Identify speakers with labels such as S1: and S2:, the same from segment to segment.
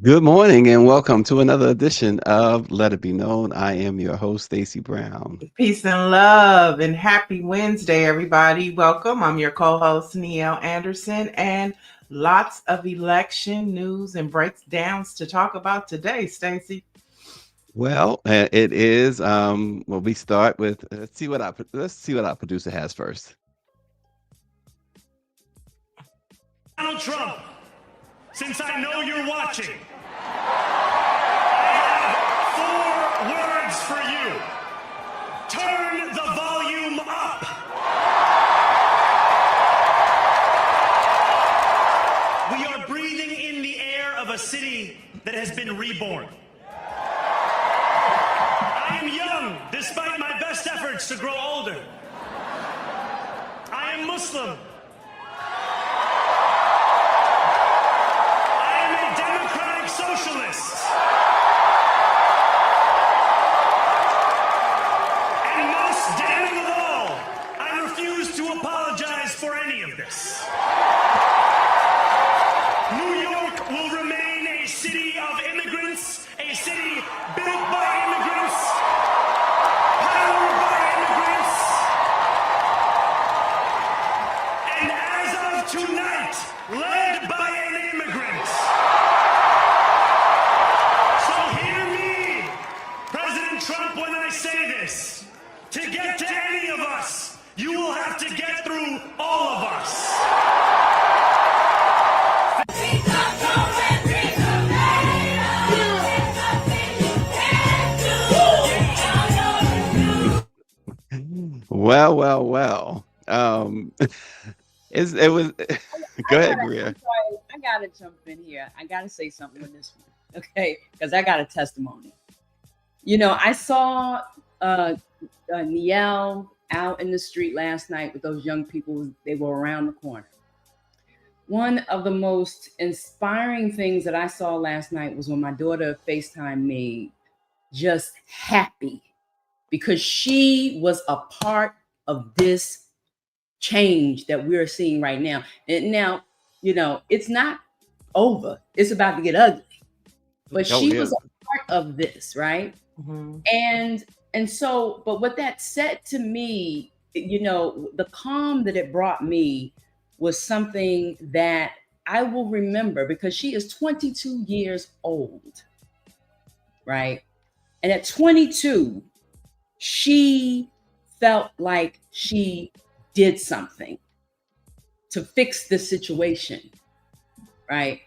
S1: Good morning and welcome to another edition of Let It Be Known. I am your host, Stacy Brown.
S2: Peace and love and happy Wednesday, everybody. Welcome. I'm your co-host, Niele Anderson, and lots of election news and breakdowns to talk about today, Stacy.
S1: Well, it is. Well, we start with let's see what our producer has first.
S3: Donald Trump, since I know you're watching, I have 4 words for you. Turn the volume up. We are breathing in the air of a city that has been reborn. I am young, despite my best efforts to grow older. I am Muslim. I am a democratic socialist. And most damning of all, I refuse to apologize for any of this. New York will remain a city of immigrants, a city built by immigrants, powered by immigrants, and as of tonight, led by an immigrant. So hear me, President Trump, when I say this. To get to any of us, you will have to get through all of us.
S1: Well. It was. Go ahead, Greer.
S4: I'm sorry, I gotta jump in here. I gotta say something with this one, okay? Because I got a testimony. I saw Niele out in the street last night with those young people. They were around the corner. One of the most inspiring things that I saw last night was when my daughter FaceTimed me, just happy because she was a part of this change that we're seeing right now. And now, it's not over. It's about to get ugly. But she was a part of this, right?
S2: Mm-hmm.
S4: And so, but what that said to me, the calm that it brought me was something that I will remember because she is 22 years old, right? And at 22, she felt like she did something to fix the situation, right?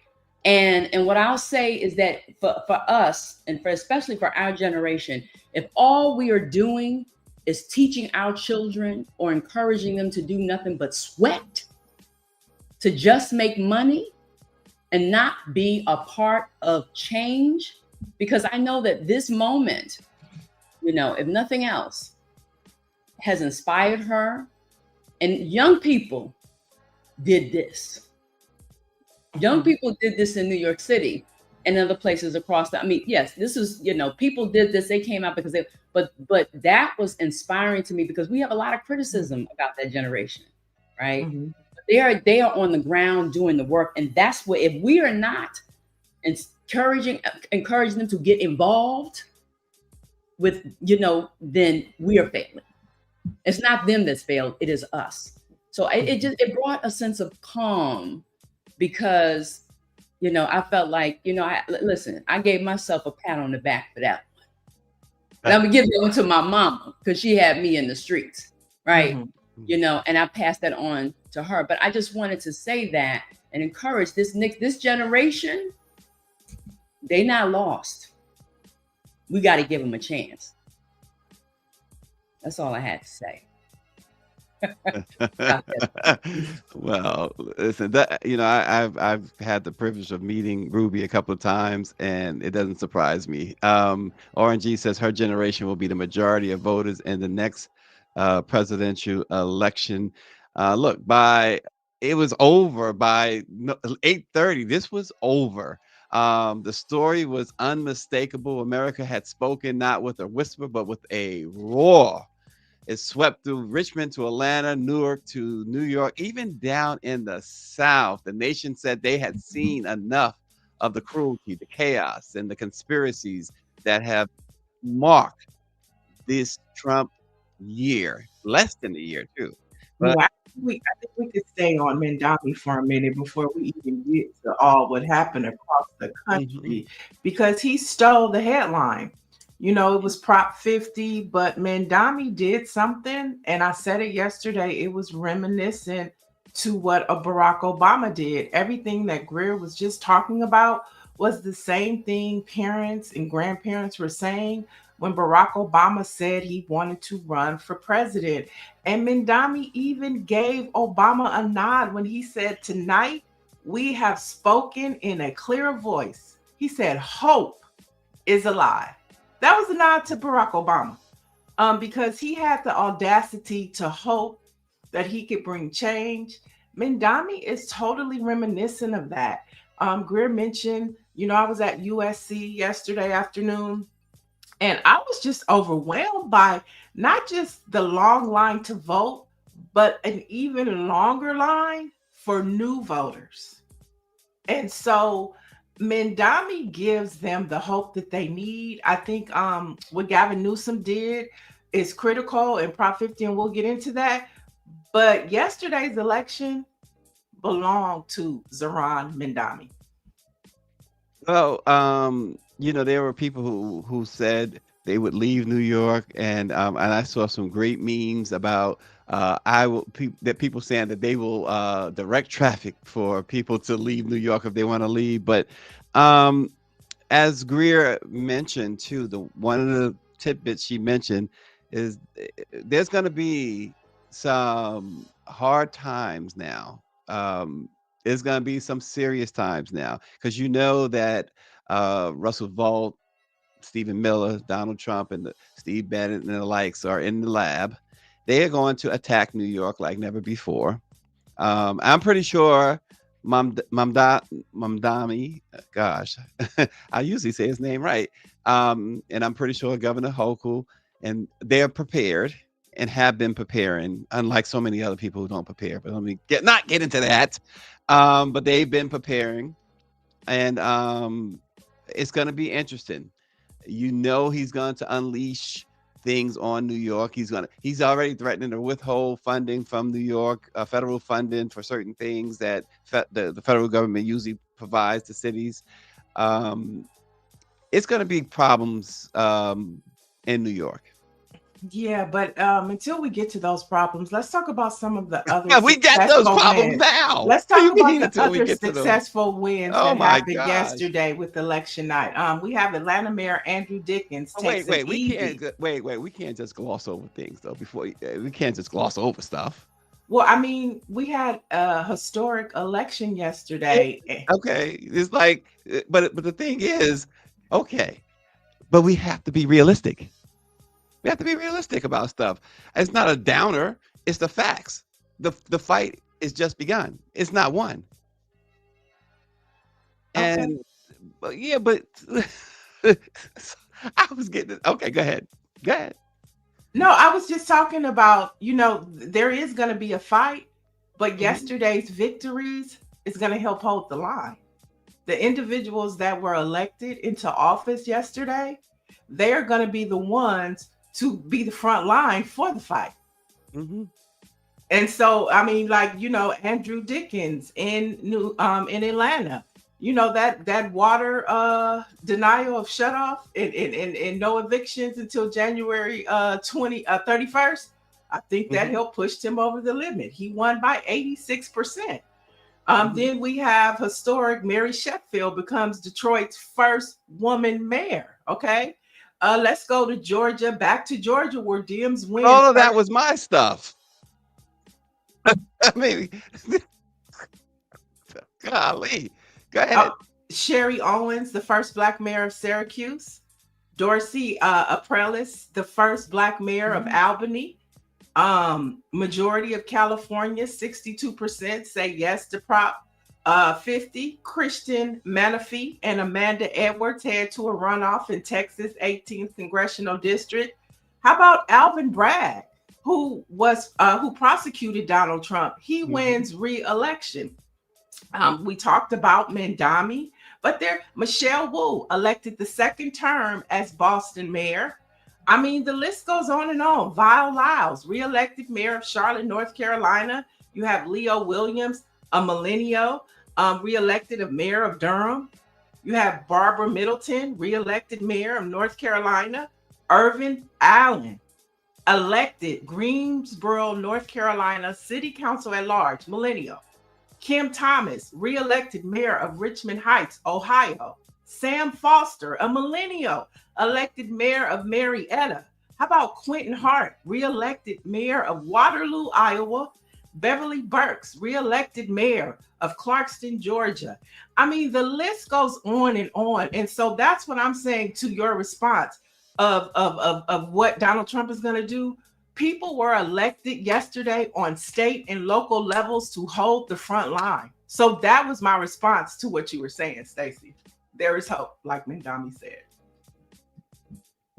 S4: And what I'll say is that for us and especially for our generation, if all we are doing is teaching our children or encouraging them to do nothing but sweat, to just make money and not be a part of change, because I know that this moment, if nothing else, has inspired her. And young people did this. Young people did this in New York City and other places across yes, this is, people did this. They came out because but that was inspiring to me because we have a lot of criticism about that generation, right? Mm-hmm. They are on the ground doing the work. And that's what, if we are not encouraging them to get involved with, then we are failing. It's not them that's failed. It is us. So it brought a sense of calm because, I felt like, I gave myself a pat on the back for that one. And I'm gonna give that one to my mama because she had me in the streets, right? Mm-hmm. And I passed that on to her. But I just wanted to say that and encourage this generation. They not lost. We got to give them a chance. That's all I had to say.
S1: Well, listen, I've had the privilege of meeting Ruby a couple of times, and it doesn't surprise me. RNG says her generation will be the majority of voters in the next presidential election. Look, it was over by 8:30. This was over. The story was unmistakable. America had spoken not with a whisper, but with a roar. It swept through Richmond to Atlanta, Newark to New York, even down in the South. The nation said they had seen enough of the cruelty, the chaos, and the conspiracies that have marked this Trump year, less than a year too. But
S2: Well, I think we could stay on Mendami for a minute before we even get to all what happened across the
S1: mhm,
S2: country because he stole the headline. You know, it was Prop 50, but Mendami did something, and I said it yesterday. It was reminiscent to what a Barack Obama did. Everything that Greer was just talking about was the same thing parents and grandparents were saying when Barack Obama said he wanted to run for president. And Mindami even gave Obama a nod when he said, "Tonight we have spoken in a clear voice." He said, "Hope is alive." That was a nod to Barack Obama because he had the audacity to hope that he could bring change. Mindami is totally reminiscent of that. Greer mentioned, you know, I was at USC yesterday afternoon and I was just overwhelmed by not just the long line to vote, but an even longer line for new voters. And so Mendami gives them the hope that they need. I think what Gavin Newsom did is critical in Prop 50, and we'll get into that. But yesterday's election belonged to Zoran Mendami.
S1: well, there were people who said they would leave New York, and I saw some great memes about that people saying that they will direct traffic for people to leave New York if they want to leave. But um, as Greer mentioned too, the one of the tidbits she mentioned is there's going to be some hard times now. There's going to be some serious times now because you know that Russell Vaught, Stephen Miller, Donald Trump, and Steve Bannon and the likes are in the lab. They are going to attack New York like never before. I'm pretty sure Mamdami, gosh, I usually say his name right. And I'm pretty sure Governor Hochul, and they're prepared and have been preparing, unlike so many other people who don't prepare. But let me not get into that. But they've been preparing, and it's going to be interesting. You know, he's going to unleash things on New York. He's already threatening to withhold funding from New York, federal funding for certain things that the federal government usually provides to cities. Um, it's going to be problems in New York.
S2: Yeah, but until we get to those problems, let's talk about some of the other
S1: Yeah, we got those
S2: successful
S1: problems
S2: wins.
S1: now.
S2: Let's
S1: What do
S2: talk
S1: you
S2: about
S1: mean
S2: the
S1: until we
S2: other
S1: get to those?
S2: successful wins
S1: Oh
S2: that
S1: my
S2: happened
S1: gosh.
S2: yesterday with election night. We have Atlanta Mayor Andrew Dickens
S1: Oh,
S2: takes an
S1: we can't.
S2: easy.
S1: We can't just gloss over things though. We can't just gloss over stuff.
S2: Well, I mean, we had a historic election
S1: Yeah,
S2: yesterday.
S1: okay, it's like, but the thing is, okay, but we have to be realistic. We have to be realistic about stuff. It's not a downer. It's the facts. The fight is just begun. It's not won.
S2: Okay.
S1: And but yeah, but I was getting it. Okay, go ahead. Go ahead.
S2: No, I was just talking about, you know, there is going to be a fight, but
S1: Mhm.
S2: yesterday's victories is going to help hold the line. The individuals that were elected into office yesterday, they're going to be the ones to be the front line for the fight.
S1: Mhm.
S2: And so, I mean, like, you know, Andrew Dickens in Atlanta, you know, that water denial of shut off and no evictions until January 31st. I think that
S1: Mhm.
S2: helped push him over the limit. He won by 86%.
S1: Mhm.
S2: Then we have historic Mary Sheffield becomes Detroit's first woman mayor. Okay. Let's go to Georgia, back to Georgia, where Dems win
S1: All of that
S2: first.
S1: was my stuff. I mean, golly. Go
S2: Uh,
S1: ahead.
S2: Sherry Owens, the first Black mayor of Syracuse. Dorsey Aprelis, the first Black mayor of
S1: Mhm.
S2: Albany. Majority of California, 62% say yes to Prop 50. Christian Menifee and Amanda Edwards head to a runoff in Texas 18th congressional district. How about Alvin Bragg, who prosecuted Donald Trump? He
S1: Mhm.
S2: wins re-election. We talked about Mendami, But there, Michelle Wu elected the second term as Boston mayor. I mean, the list goes on and on. Vile Lyles, reelected mayor of Charlotte, North Carolina. You have Leo Williams, a millennial, reelected as mayor of Durham. You have Barbara Middleton, reelected mayor of North Carolina. Irvin Allen, elected Greensboro, North Carolina City Council at Large, millennial. Kim Thomas, reelected mayor of Richmond Heights, Ohio. Sam Foster, a millennial, elected mayor of Marietta. How about Quentin Hart, reelected mayor of Waterloo, Iowa? Beverly Burks, reelected mayor of Clarkston, Georgia. I mean, the list goes on and on. And so that's what I'm saying to your response of what Donald Trump is going to do. People were elected yesterday on state and local levels to hold the front line. So that was my response to what you were saying, Stacy. There is hope, like Mandami said.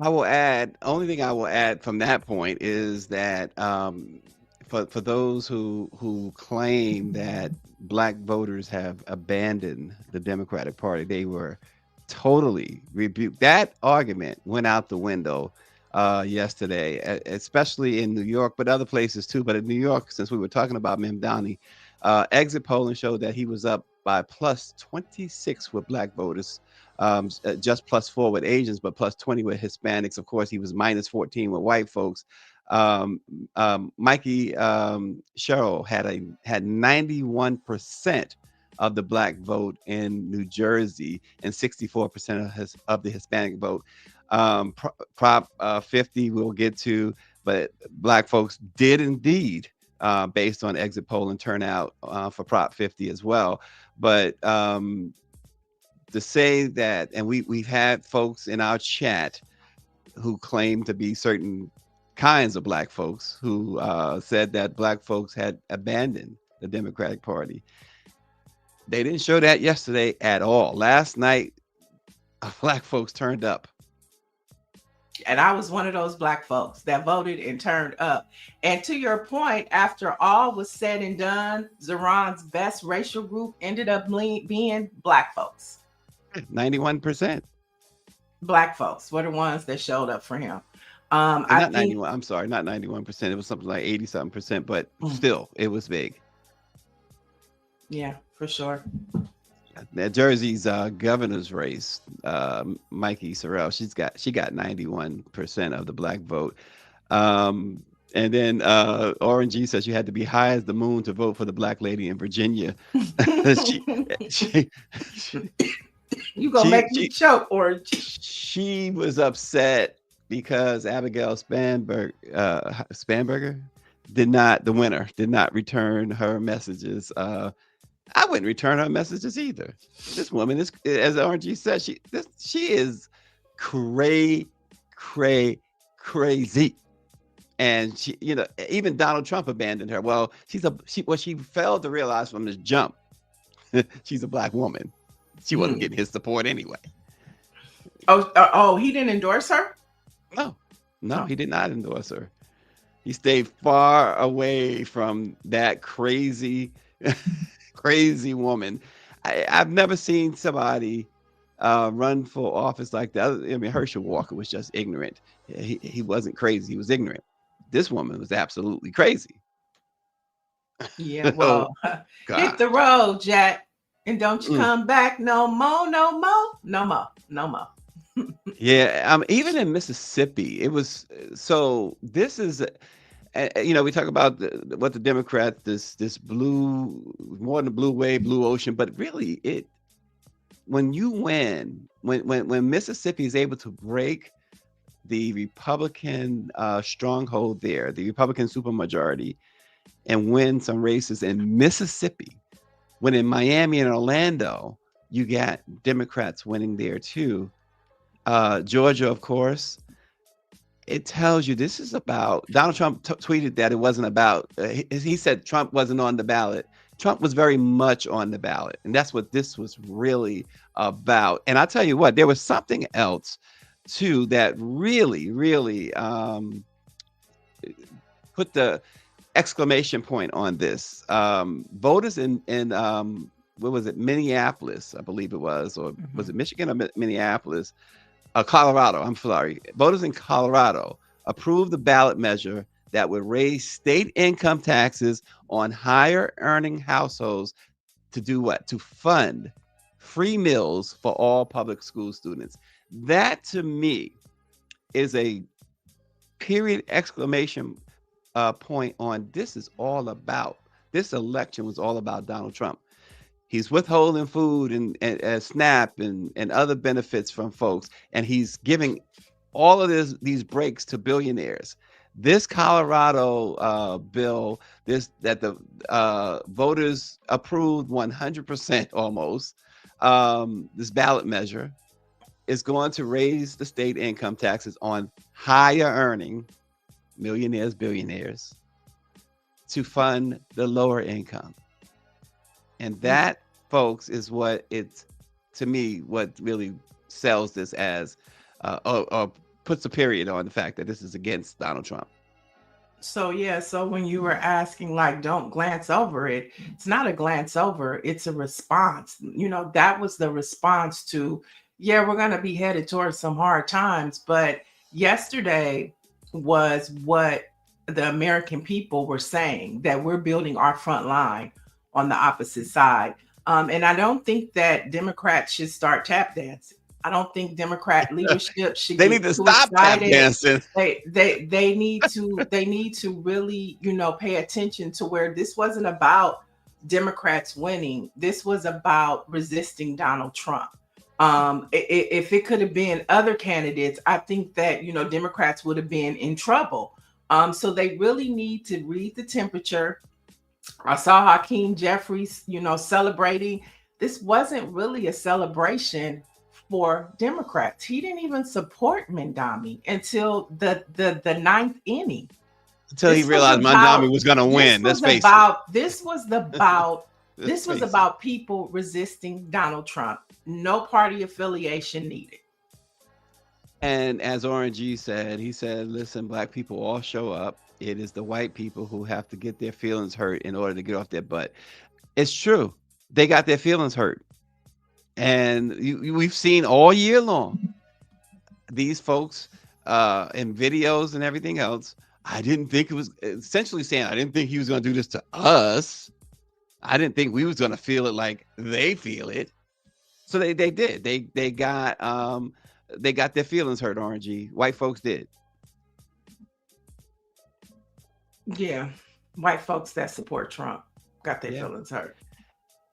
S1: I will add, only thing I will add from that point is that for those who claim that Black voters have abandoned the Democratic Party, they were totally rebuked. That argument went out the window yesterday, especially in New York, but other places too. But in New York, since we were talking about Mamdani, exit polling showed that he was up by plus 26 with Black voters, just plus 4 with Asians, but plus 20 with Hispanics. Of course, he was minus 14 with white folks. Mikey Sherrill had 91% of the Black vote in New Jersey and 64% of the Hispanic vote. Prop 50 we'll get to, but Black folks did indeed, based on exit poll and turnout, for Prop 50 as well. But to say that, and we've had folks in our chat who claim to be certain kinds of Black folks who said that Black folks had abandoned the Democratic Party. They didn't show that yesterday at all. Last night, Black folks turned up.
S2: And I was one of those Black folks that voted and turned up. And to your point, after all was said and done, Zeron's best racial group ended up being Black folks.
S1: 91%.
S2: Black folks were the ones that showed up for him.
S1: Not 91. I'm sorry, not 91%. It was something like 80-something%, but still, it was big.
S2: Yeah, for sure.
S1: Now, Jersey's governor's race, Mikey Sorrell, she got 91% of the Black vote. And then Orangey says you had to be high as the moon to vote for the Black lady in Virginia.
S2: You gonna make me choke, Orange.
S1: She was upset because Abigail Spanberger, the winner, did not return her messages. I wouldn't return her messages either. This woman is, as RG said, she is crazy. And she, even Donald Trump abandoned her. Well, she failed to realize from the jump, she's a Black woman. She wasn't getting his support anyway.
S2: Oh, he didn't endorse her?
S1: No, he did not endorse her. He stayed far away from that crazy woman. I've never seen somebody run for office like that. I mean, Herschel Walker was just ignorant. He wasn't crazy. He was ignorant. This woman was absolutely crazy.
S2: Yeah, well, hit the road, Jack, and don't you come back no more.
S1: Yeah, even in Mississippi, it was. So this is, we talk about what the Democrats, this blue, more than a blue wave, blue ocean, but really when you win, when Mississippi is able to break the Republican stronghold there, the Republican supermajority, and win some races in Mississippi, when in Miami and Orlando, you got Democrats winning there too. Georgia, of course. It tells you this is about, Donald Trump tweeted that it wasn't about, he said Trump wasn't on the ballot. Trump was very much on the ballot. And that's what this was really about. And I tell you what, there was something else too that really, really put the exclamation point on this. Voters in what was it, Minneapolis, I believe it was, or was
S2: Mhm.
S1: it Michigan or Minneapolis? Colorado, I'm sorry. Voters in Colorado approved the ballot measure that would raise state income taxes on higher earning households to do what? To fund free meals for all public school students. That to me is a period exclamation point on this is all about. This election was all about Donald Trump. He's withholding food and SNAP and other benefits from folks, and he's giving all of these breaks to billionaires. This Colorado bill, this that the voters approved 100% almost, this ballot measure is going to raise the state income taxes on higher earning millionaires, billionaires to fund the lower income. And that, folks, is what it's, to me, what really sells this as, or puts a period on the fact that this is against Donald Trump.
S2: So yeah, so when you were asking like don't glance over it, it's not a glance over, it's a response. That was the response to, yeah, we're going to be headed towards some hard times, but yesterday was what the American people were saying, that we're building our front line on the opposite side. And I don't think that Democrats should start tap dancing. I don't think Democrat leadership should
S1: They
S2: get
S1: need to
S2: too
S1: stop tap
S2: excited.
S1: dancing.
S2: They need to really, pay attention to where this wasn't about Democrats winning. This was about resisting Donald Trump. If it could have been other candidates, I think that Democrats would have been in trouble. So they really need to read the temperature. I saw Hakeem Jeffries, celebrating. This wasn't really a celebration for Democrats. He didn't even support Mendami until the ninth inning.
S1: Until he
S2: This was
S1: realized Mandami
S2: about
S1: was going to
S2: this
S1: win. Let's
S2: was
S1: face it.
S2: about this was about
S1: Let's
S2: this was
S1: face it.
S2: about people resisting Donald Trump. No party affiliation needed.
S1: And as Orange G said, he said, listen, black people all show up. It is the white people who have to get their feelings hurt in order to get off their butt. It's true. They got their feelings hurt. And we've seen all year long these folks in videos and everything else. I didn't think it was essentially saying, I didn't think he was going to do this to us. I didn't think we was going to feel it like they feel it. So they did. They got their feelings hurt, Orangey. White folks did.
S2: Yeah. White folks that support Trump got their
S1: Yeah.
S2: feelings hurt.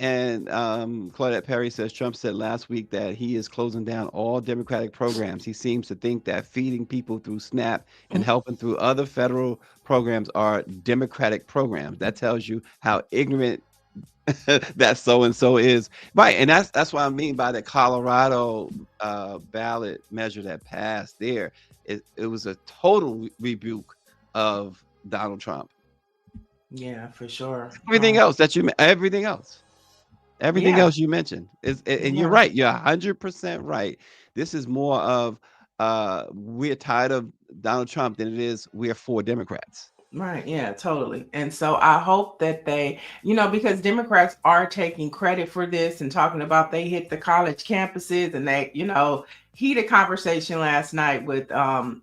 S1: And Claudette Perry says Trump said last week that he is closing down all Democratic programs. He seems to think that feeding people through SNAP and helping through other federal programs are Democratic programs. That tells you how ignorant that so and so is. Right, and that's what I mean by the Colorado ballot measure that passed there. It was a total rebuke of Donald Trump.
S2: Yeah, for sure.
S1: Everything
S2: Yeah.
S1: else you mentioned is, and you're
S2: Yeah.
S1: right. You're 100% right. This is more of we're tired of Donald Trump than it is we're for Democrats.
S2: Right. Yeah, totally. And so I hope that they, because Democrats are taking credit for this and talking about they hit the college campuses and they, heated conversation last night with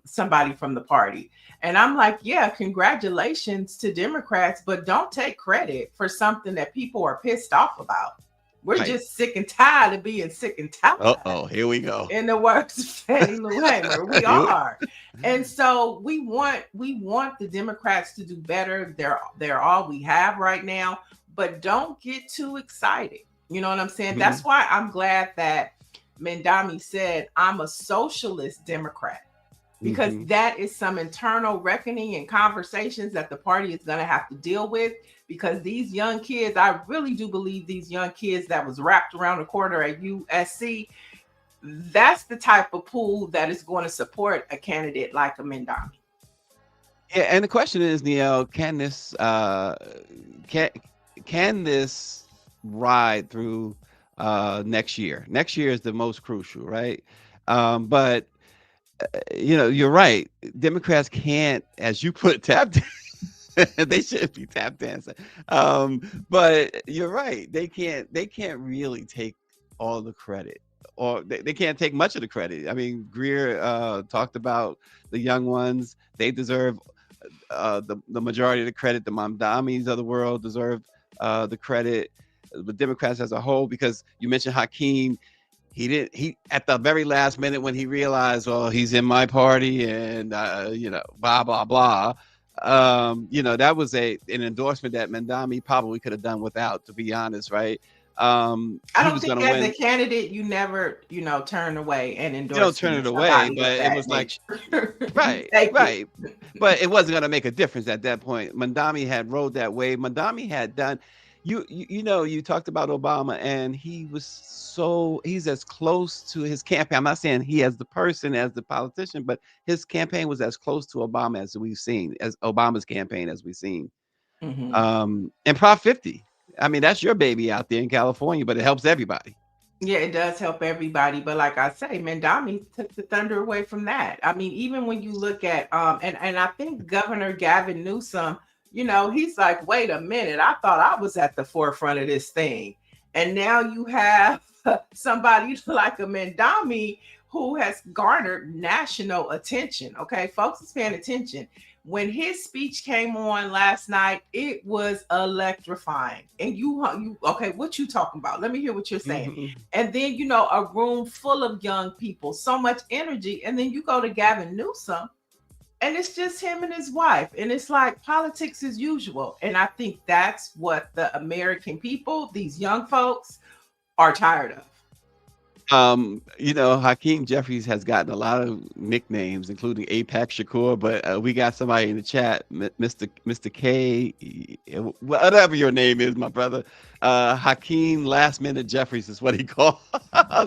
S2: somebody from the party. And I'm like, yeah, congratulations to Democrats, but don't take credit for something that people are pissed off about. We're
S1: Right.
S2: just sick and tired of being sick and tired.
S1: Here we go.
S2: In the words of Fannie Lou Hamer, we are. And so we want the Democrats to do better. They're all we have right now, but don't get too excited. You know what I'm saying? That's why I'm glad that Mendami said I'm a socialist Democrat, because that is some internal reckoning and conversations that the party is going to have to deal with, because these young kids, I really do believe these young kids that was wrapped around the corner at USC, that's the type of pool that is going to support a candidate like a Mendami.
S1: Yeah, and the question is, Niele, can this ride through next year? Next year is the most crucial, right? But you're right. Democrats can't, as you put, tap They shouldn't be tap dancing. But you're right. They can't really take all the credit, or they can't take much of the credit. I mean, Greer talked about the young ones. They deserve the majority of the credit. The Mamdamis of the world deserve the credit. The Democrats as a whole, because you mentioned Hakeem. He at the very last minute, when he realized, well, he's in my party, and blah blah blah. That was an endorsement that Mandami probably could have done without, to be honest, right?
S2: I
S1: He
S2: don't
S1: was
S2: think
S1: going to
S2: as a
S1: win.
S2: candidate you never, turn away and
S1: You don't
S2: endorse
S1: turn it away,
S2: somebody of
S1: but it
S2: that
S1: was like,
S2: nature. You
S1: right,
S2: take it.
S1: right. But it wasn't gonna make a difference at that point. Mandami had rode that wave. Mandami had done. You talked about Obama, and he's as close to his campaign. I'm not saying he as the person, as the politician, but his campaign was as close to Obama as we've seen, as Obama's campaign as we've seen.
S2: Hmm.
S1: And Prop 50. I mean, that's your baby out there in California, but it helps everybody.
S2: Yeah, it does help everybody, but like I say, Mandami took the thunder away from that. I mean, even when you look at and I think Governor Gavin Newsom, he's like, wait a minute, I thought I was at the forefront of this thing. And now you have somebody like a Mandami who has garnered national attention. Okay, folks is paying attention. When his speech came on last night, it was electrifying. And you okay, what you talking about? Let me hear what you're saying.
S1: Mhm.
S2: And then, a room full of young people, so much energy. And then you go to Gavin Newsom, and it's just him and his wife. And it's like politics as usual. And I think that's what the American people, these young folks, are tired of.
S1: Hakeem Jeffries has gotten a lot of nicknames, including Apex Shakur, but we got somebody in the chat, Mr. K, whatever your name is, my brother. Hakeem Last Minute Jeffries is what he called.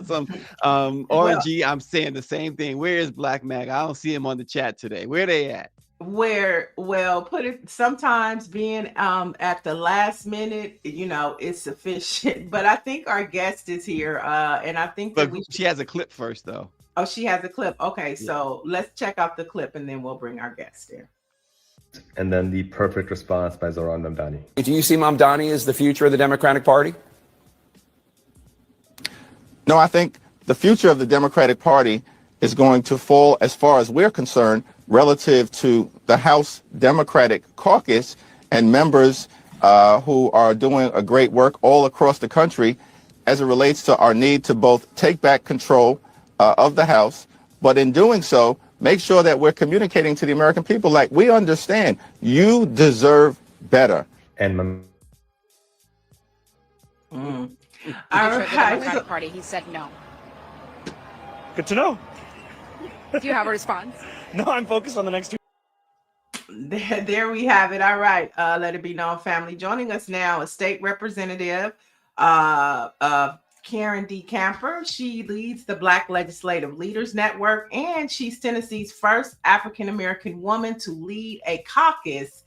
S1: Some
S2: Well,
S1: RNG, I'm saying the same thing. Where is Black Mag? I don't see him on the chat today. Where they at?
S2: put it, sometimes being at the last minute, is sufficient. But I think our guest is here, and I think that
S1: But
S2: we
S1: she has a clip first, though.
S2: Oh, she has a clip. Okay,
S1: Yeah.
S2: so let's check out the clip and then we'll bring our guest in.
S5: And then the perfect response by Zoran Mamdani.
S6: Do you see Mamdani as the future of the Democratic Party?
S7: No, I think the future of the Democratic Party is going to fall, as far as we're concerned, relative to the House Democratic Caucus and members who are doing a great work all across the country as it relates to our need to both take back control of the House, but in doing so, make sure that we're communicating to the American people like, we understand you deserve better.
S5: And
S2: Mm.
S8: The
S2: All
S8: future of the
S2: right.
S8: Democratic Party. He said no.
S3: Good to know.
S8: Do you have a response?
S3: No, I'm focused on the next two.
S2: There we have it. All right. Let it be known, family. Joining us now, a state representative, Karen D. Camper. She leads the Black Legislative Leaders Network, and she's Tennessee's first African-American woman to lead a caucus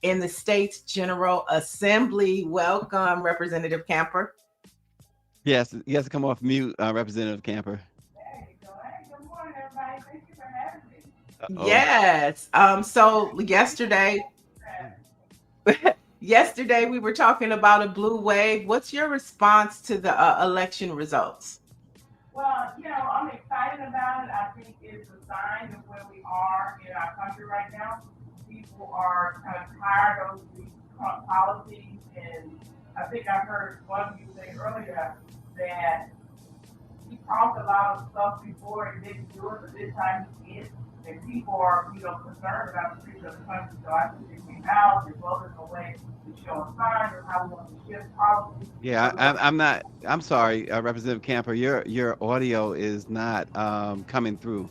S2: in the state's General Assembly. Welcome, Representative Camper.
S1: Yes, you have to come off mute, Representative Camper.
S9: Good morning, everybody. Thank you for having me.
S1: Uh-oh.
S2: Yes. So yesterday we were talking about a blue wave. What's your response to the election results?
S9: Well, I'm excited about it. I think it's a sign of where we are in our country right now. People are kind of tired of these Trump policies, and I think I heard one of you say earlier that he talked a lot of stuff before and didn't do it, but this time he did. And people are, concerned about the future of the country. So I think they came out, they voted in a way to show a sign of how we want to shift policy.
S1: Yeah, I'm sorry, Representative Camper. Your audio is not coming through.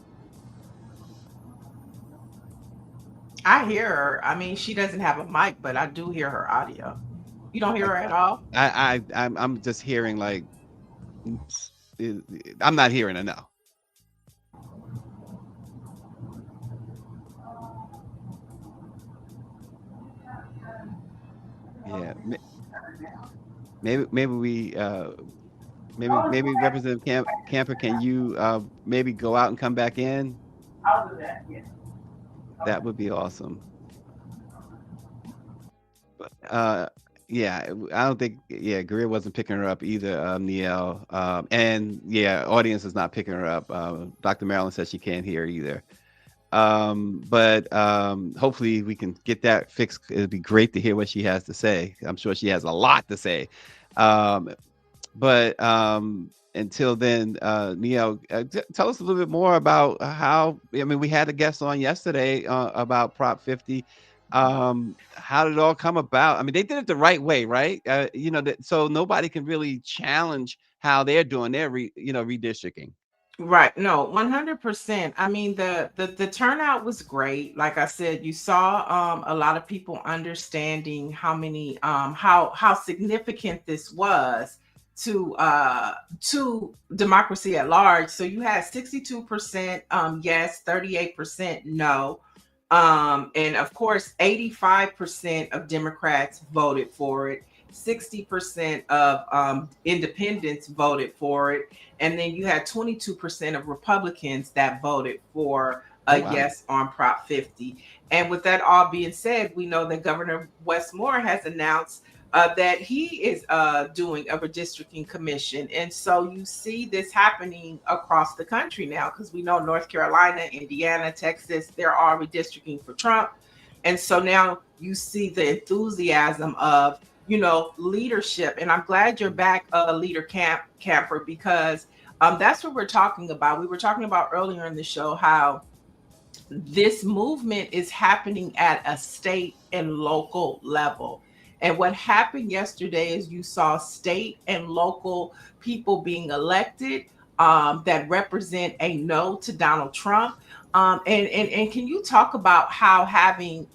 S2: I hear her. I mean, she doesn't have a mic, but I do hear her audio. You don't hear her at all?
S1: I'm just hearing like, I'm not hearing her now. Yeah, maybe we maybe Representative Camper, can you maybe go out and come back in?
S9: I'll do that, yes.
S1: That would be awesome. Yeah, I don't think, yeah, Greer wasn't picking her up either, Niele. And yeah, audience is not picking her up. Dr. Marilyn says she can't hear either. But hopefully we can get that fixed. It'd be great to hear what she has to say. I'm sure she has a lot to say. Um, but until then, Neo, tell us a little bit more about how. I mean, we had a guest on yesterday about Prop 50. How did it all come about? I mean, they did it the right way, right? So nobody can really challenge how they're doing their redistricting.
S2: Right. No, 100%. I mean, the turnout was great. Like I said, you saw a lot of people understanding how many how significant this was to democracy at large. So you had 62% yes, 38% no. And of course, 85% of Democrats voted for it. 60% of independents voted for it, and then you had 22% of Republicans that voted for
S1: Oh
S2: a
S1: wow.
S2: yes on Prop 50. And with that all being said, we know that Governor Westmore has announced that he is doing a redistricting commission. And so you see this happening across the country now, because we know North Carolina, Indiana, Texas, they're all redistricting for Trump. And so now you see the enthusiasm of, leadership. And I'm glad you're back, leader camper, because that's what we're talking about. We were talking about earlier in the show how this movement is happening at a state and local level. And what happened yesterday is you saw state and local people being elected that represent a no to Donald Trump. And can you talk about how having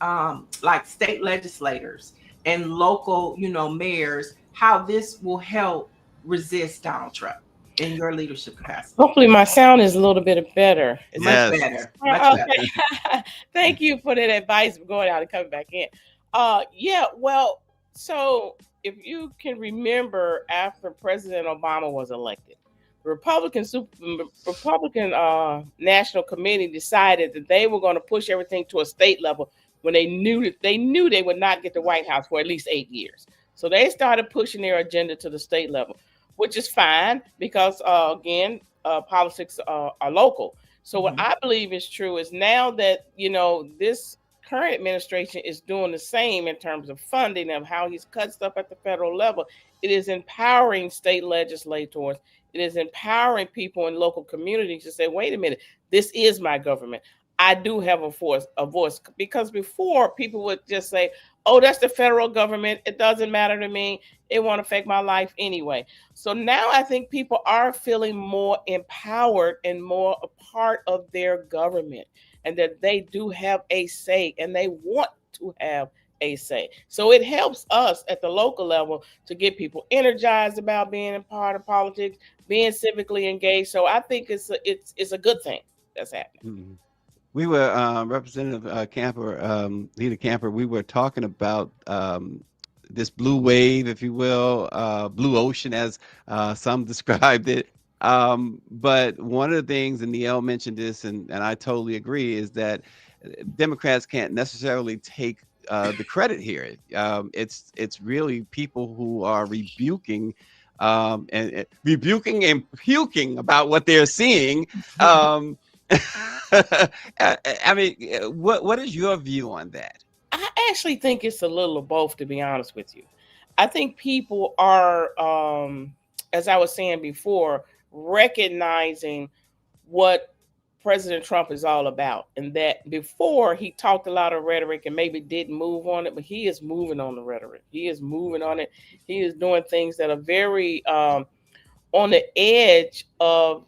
S2: like state legislators and local, mayors, how this will help resist Donald Trump in your leadership capacity?
S10: Hopefully my sound is a little bit better.
S2: Much
S1: Yes.
S2: better. Much better.
S10: Okay. Thank you for that advice for going out and coming back in. Yeah, well, so if you can remember, after President Obama was elected, the Republican National Committee decided that they were going to push everything to a state level when they knew they would not get the White House for at least 8 years. So they started pushing their agenda to the state level, which is fine because again, politics are local. So what I believe is true is now that this current administration is doing the same in terms of funding of how he's cut stuff at the federal level. It is empowering state legislators. It is empowering people in local communities to say, wait a minute, this is my government. I do have a voice, because before people would just say, oh, that's the federal government. It doesn't matter to me. It won't affect my life anyway. So now I think people are feeling more empowered and more a part of their government, and that they do have a say and they want to have a say. So it helps us at the local level to get people energized about being a part of politics, being civically engaged. So I think it's a good thing that's happening.
S1: Mhm. We were Representative Camper, Leader Camper. We were talking about this blue wave, if you will, blue ocean, as some described it. But one of the things, and Niele mentioned this, and I totally agree, is that Democrats can't necessarily take the credit here. It's really people who are rebuking and puking about what they're seeing. I mean, what is your view on that?
S10: I actually think it's a little of both, to be honest with you. I think people are, as I was saying before, recognizing what President Trump is all about. And that before he talked a lot of rhetoric and maybe didn't move on it, but he is moving on the rhetoric. He is moving on it. He is doing things that are very on the edge of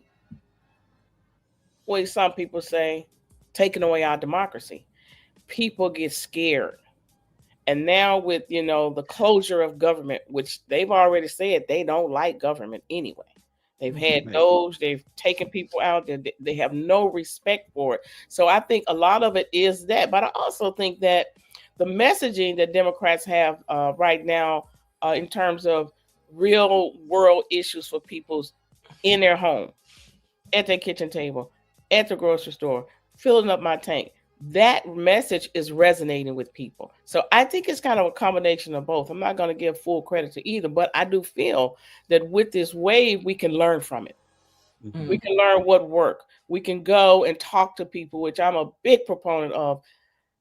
S10: what some people say, taking away our democracy. People get scared. And now with, the closure of government, which they've already said they don't like government anyway. They've had those, they've taken people out, they have no respect for it. So I think a lot of it is that. But I also think that the messaging that Democrats have right now in terms of real world issues for people in their home, at their kitchen table, at the grocery store, filling up my tank, that message is resonating with people. So I think it's kind of a combination of both. I'm not going to give full credit to either, but I do feel that with this wave, we can learn from it.
S1: Mhm.
S10: We can learn what worked. We can go and talk to people, which I'm a big proponent of.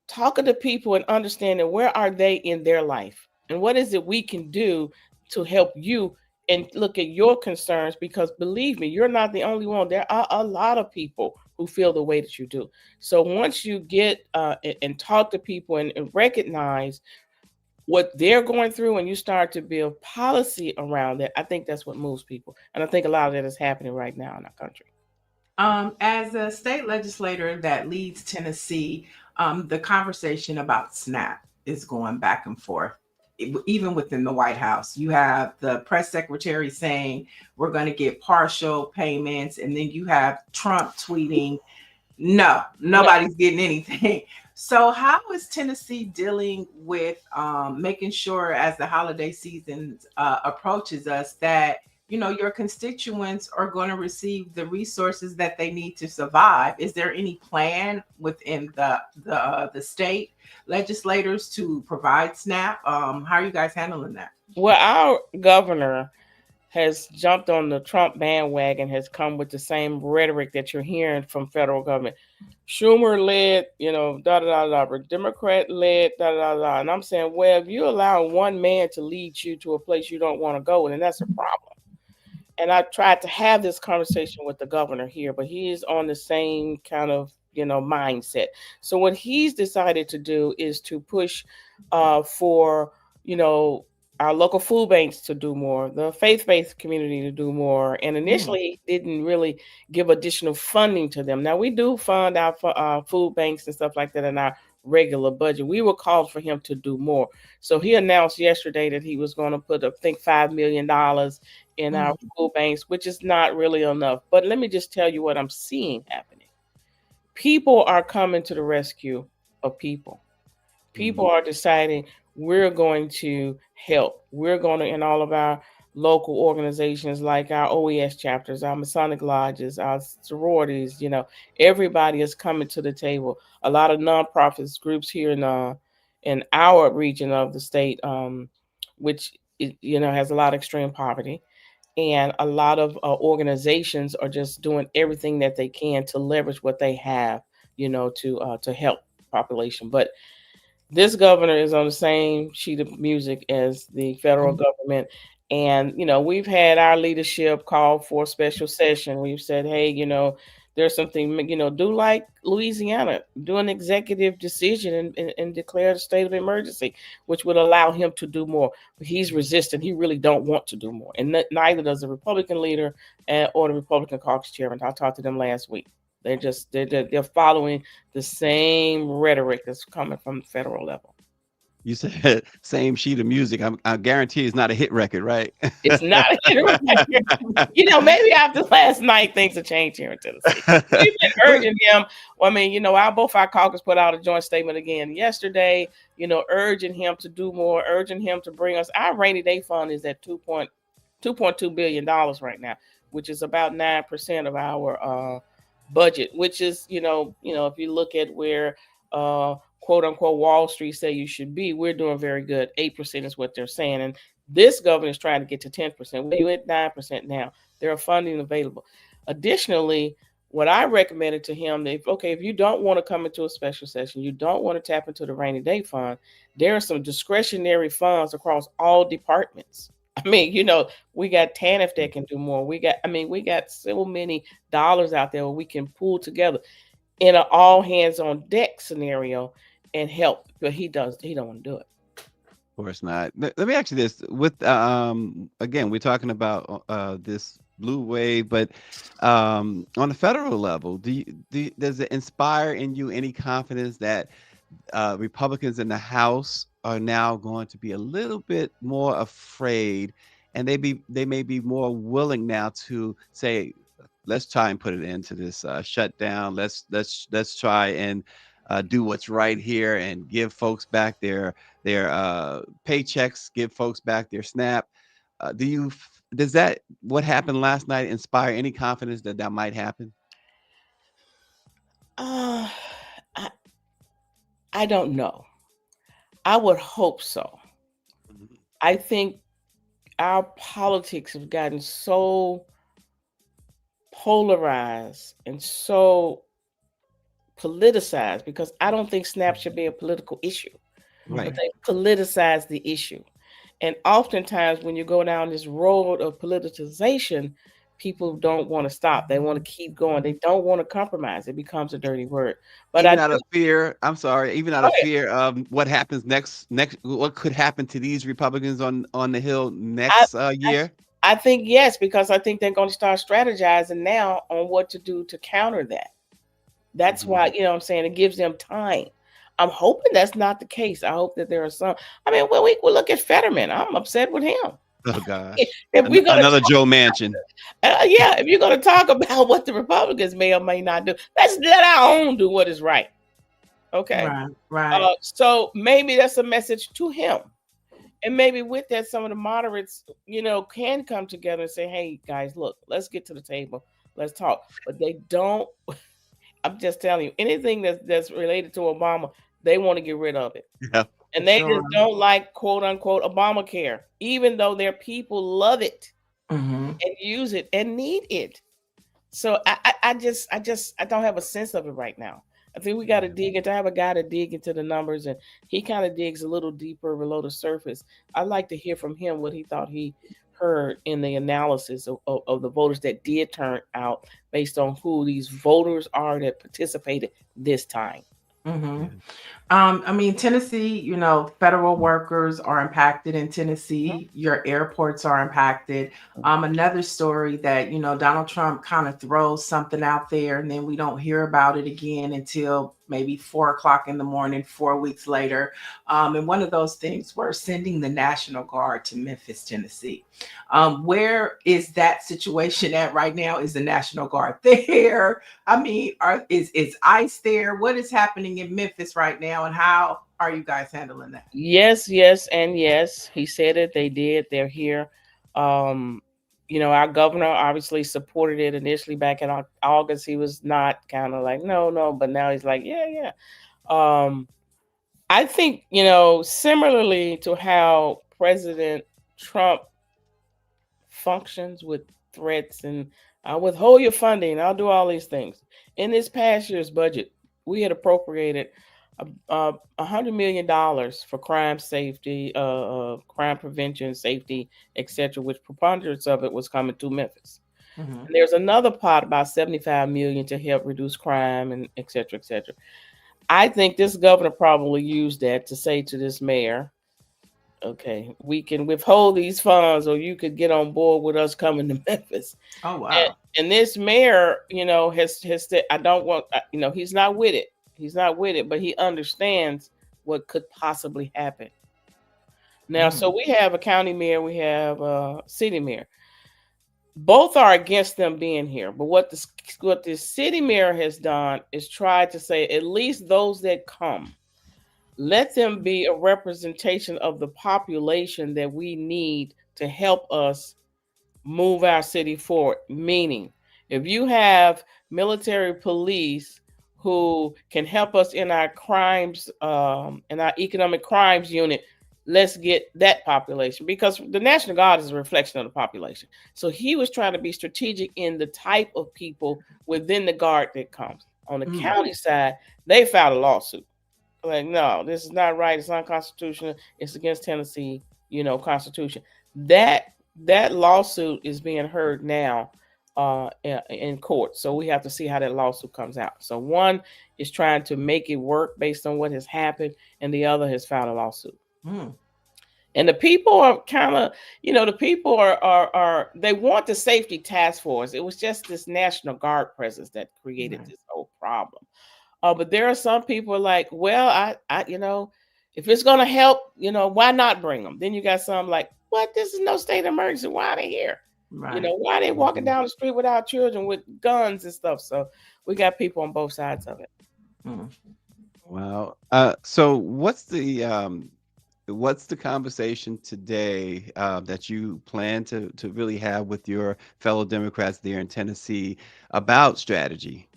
S10: Talking to people and understanding where are they in their life and what is it we can do to help you and look at your concerns, because believe me, you're not the only one. There are a lot of people who feel the way that you do. So once you get and talk to people and recognize what they're going through and you start to build policy around it, I think that's what moves people. And I think a lot of that is happening right now in our country.
S2: As a state legislator that leads Tennessee, the conversation about SNAP is going back and forth. Even within the White House, you have the press secretary saying we're going to get partial payments, and then you have Trump tweeting, no, nobody's getting anything. So, how is Tennessee dealing with making sure, as the holiday season approaches us, that your constituents are going to receive the resources that they need to survive? Is there any plan within the state legislators to provide SNAP? How are you guys handling that?
S10: Well, our governor has jumped on the Trump bandwagon, has come with the same rhetoric that you're hearing from federal government. Schumer led, da da da da, Democrat led, da da da. And I'm saying, well, if you allow one man to lead you to a place you don't want to go, then that's a problem. And I tried to have this conversation with the governor here, but he is on the same kind of mindset. So what he's decided to do is to push for our local food banks to do more, the faith-based community to do more, and initially didn't really give additional funding to them. Now we do fund our food banks and stuff like that in our regular budget. We were called for him to do more. So he announced yesterday that he was going to put, I think, $5 million in our food banks, which is not really enough. But let me just tell you what I'm seeing happening. People are coming to the rescue of people. People are deciding we're going to help. We're going to, in all of our local organizations like our OES chapters, our Masonic lodges, our sororities, everybody is coming to the table. A lot of nonprofits groups here in our region of the state, which has a lot of extreme poverty. And a lot of organizations are just doing everything that they can to leverage what they have, to help population. But this governor is on the same sheet of music as the federal government. And, we've had our leadership call for a special session. We've said, hey, there's something, do like Louisiana, do an executive decision and declare a state of emergency, which would allow him to do more. But he's resistant. He really don't want to do more. And neither does the Republican leader or the Republican caucus chairman. I talked to them last week. They're following the same rhetoric that's coming from the federal level.
S1: You said same sheet of music. I guarantee it's not a hit record, right?
S10: It's not a hit record. Maybe after last night things have changed here in Tennessee. We've been urging him. Well, I mean, both our caucus put out a joint statement again yesterday. Urging him to do more, urging him to bring us. Our rainy day fund is at $2.2 billion right now, which is about 9% of our budget, which is, if you look at where quote unquote Wall Street say you should be, we're doing very good. 8% is what they're saying. And this governor is trying to get to 10%. We're at 9% now. There are funding available. Additionally, what I recommended to him, if you don't want to come into a special session, you don't want to tap into the rainy day fund, there are some discretionary funds across all departments. I mean, we got TANF that can do more. We got so many dollars out there where we can pull together in an all hands on deck scenario and help. But he don't want to do it.
S1: Of course not. Let me ask you this: with again, we're talking about this blue wave, but on the federal level, does it inspire in you any confidence that Republicans in the House are now going to be a little bit more afraid, and they may be more willing now to say, let's try and put it into this shutdown. Let's try and do what's right here and give folks back their paychecks, give folks back their SNAP. Does that what happened last night inspire any confidence that might happen?
S10: I don't know. I would hope so. I think our politics have gotten so polarized and so politicized, because I don't think SNAP should be a political issue,
S1: Right.
S10: but they politicize the issue. And oftentimes, when you go down this road of politicization, people don't want to stop. They want to keep going. They don't want to compromise. It becomes a dirty word. But
S1: Even
S10: I
S1: out
S10: do.
S1: of fear, I'm sorry, even out
S10: Go
S1: of
S10: ahead.
S1: fear of what happens next, what could happen to these Republicans on the Hill
S10: I,
S1: next year.
S10: I think yes, because I think they're going to start strategizing now on what to do to counter that. That's why, you know what I'm saying, it gives them time. I'm hoping that's not the case. I hope that there are some. I mean, well, we look at Fetterman. I'm upset with him.
S1: Oh gosh,
S10: If we're gonna
S1: another Joe Manchin.
S10: yeah, if you're gonna talk about what the Republicans may or may not do, let's let our own do what is right. Okay.
S2: Right.
S10: So maybe that's a message to him. And maybe with that, some of the moderates, can come together and say, hey, guys, look, let's get to the table. Let's talk. But they don't. I'm just telling you, anything that's related to Obama, they want to get rid of it.
S1: Yeah.
S10: And they just don't like, quote unquote, Obamacare, even though their people love it and use it and need it. So I don't have a sense of it right now. I think we got to dig into. I have a guy to dig into the numbers, and he kind of digs a little deeper below the surface. I'd like to hear from him what he thought he heard in the analysis of the voters that did turn out based on who these voters are that participated this time.
S2: I mean, Tennessee, federal workers are impacted in Tennessee. Your airports are impacted. Another story that, Donald Trump kind of throws something out there and then we don't hear about it again until maybe 4 o'clock in the morning, 4 weeks later. And one of those things, we're sending the National Guard to Memphis, Tennessee. Where is that situation at right now? Is the National Guard there? I mean, is ICE there? What is happening in Memphis right now, and how are you guys handling that?
S10: Yes, and yes. He said it. They did. They're here. Our governor obviously supported it initially back in August. He was not kind of like, no, but now he's like, yeah. I think, similarly to how President Trump functions with threats and I'll withhold your funding, I'll do all these things. In this past year's budget, we had appropriated $100 million for crime safety, crime prevention, safety, etc., which preponderance of it was coming to Memphis. And there's another pot, about $75 million, to help reduce crime and etc., etc. I think this governor probably used that to say to this mayor, okay, we can withhold these funds, or you could get on board with us coming to Memphis.
S2: Oh, wow.
S10: And this mayor, has said, I don't want, he's not with it. He's not with it, but he understands what could possibly happen. Now, so we have a county mayor, we have a city mayor. Both are against them being here. But what the city mayor has done is try to say, at least those that come, let them be a representation of the population that we need to help us move our city forward. Meaning, if you have military police who can help us in our crimes, in our economic crimes unit, let's get that population, because the National Guard is a reflection of the population. So he was trying to be strategic in the type of people within the Guard that comes. On the county side, they filed a lawsuit. Like, no, this is not right. It's unconstitutional. It's against Tennessee, Constitution. That lawsuit is being heard now in court. So we have to see how that lawsuit comes out. So one is trying to make it work based on what has happened, and the other has filed a lawsuit. And the people are kind of, the people are they want the safety task force. It was just this National Guard presence that created this whole problem. But there are some people like, well, I if it's going to help, why not bring them? Then you got some like, what? This is no state of emergency. Why are they here?
S2: Right.
S10: Why are they walking down the street with our children with guns and stuff? So we got people on both sides of it.
S1: Wow. So what's the conversation today that you plan to really have with your fellow Democrats there in Tennessee about strategy?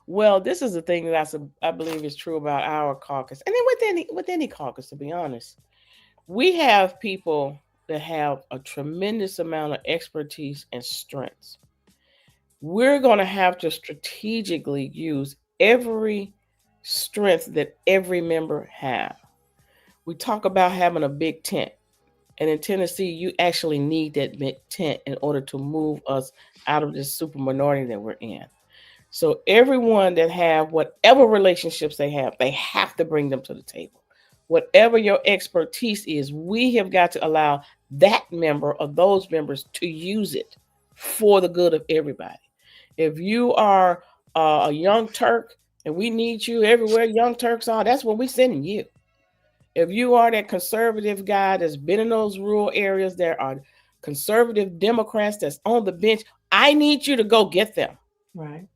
S10: Well, this is the thing that I believe is true about our caucus, and then with any caucus, to be honest, we have people that have a tremendous amount of expertise and strengths. We're going to have to strategically use every strength that every member have. We talk about having a big tent. And in Tennessee, you actually need that big tent in order to move us out of this super minority that we're in. So everyone that have whatever relationships they have to bring them to the table. Whatever your expertise is, we have got to allow that member or those members to use it for the good of everybody. If you are a young Turk and we need you everywhere young Turks are, that's where we're sending you. If you are that conservative guy that's been in those rural areas, there are conservative Democrats that's on the bench. I need you to go get them.
S2: Right.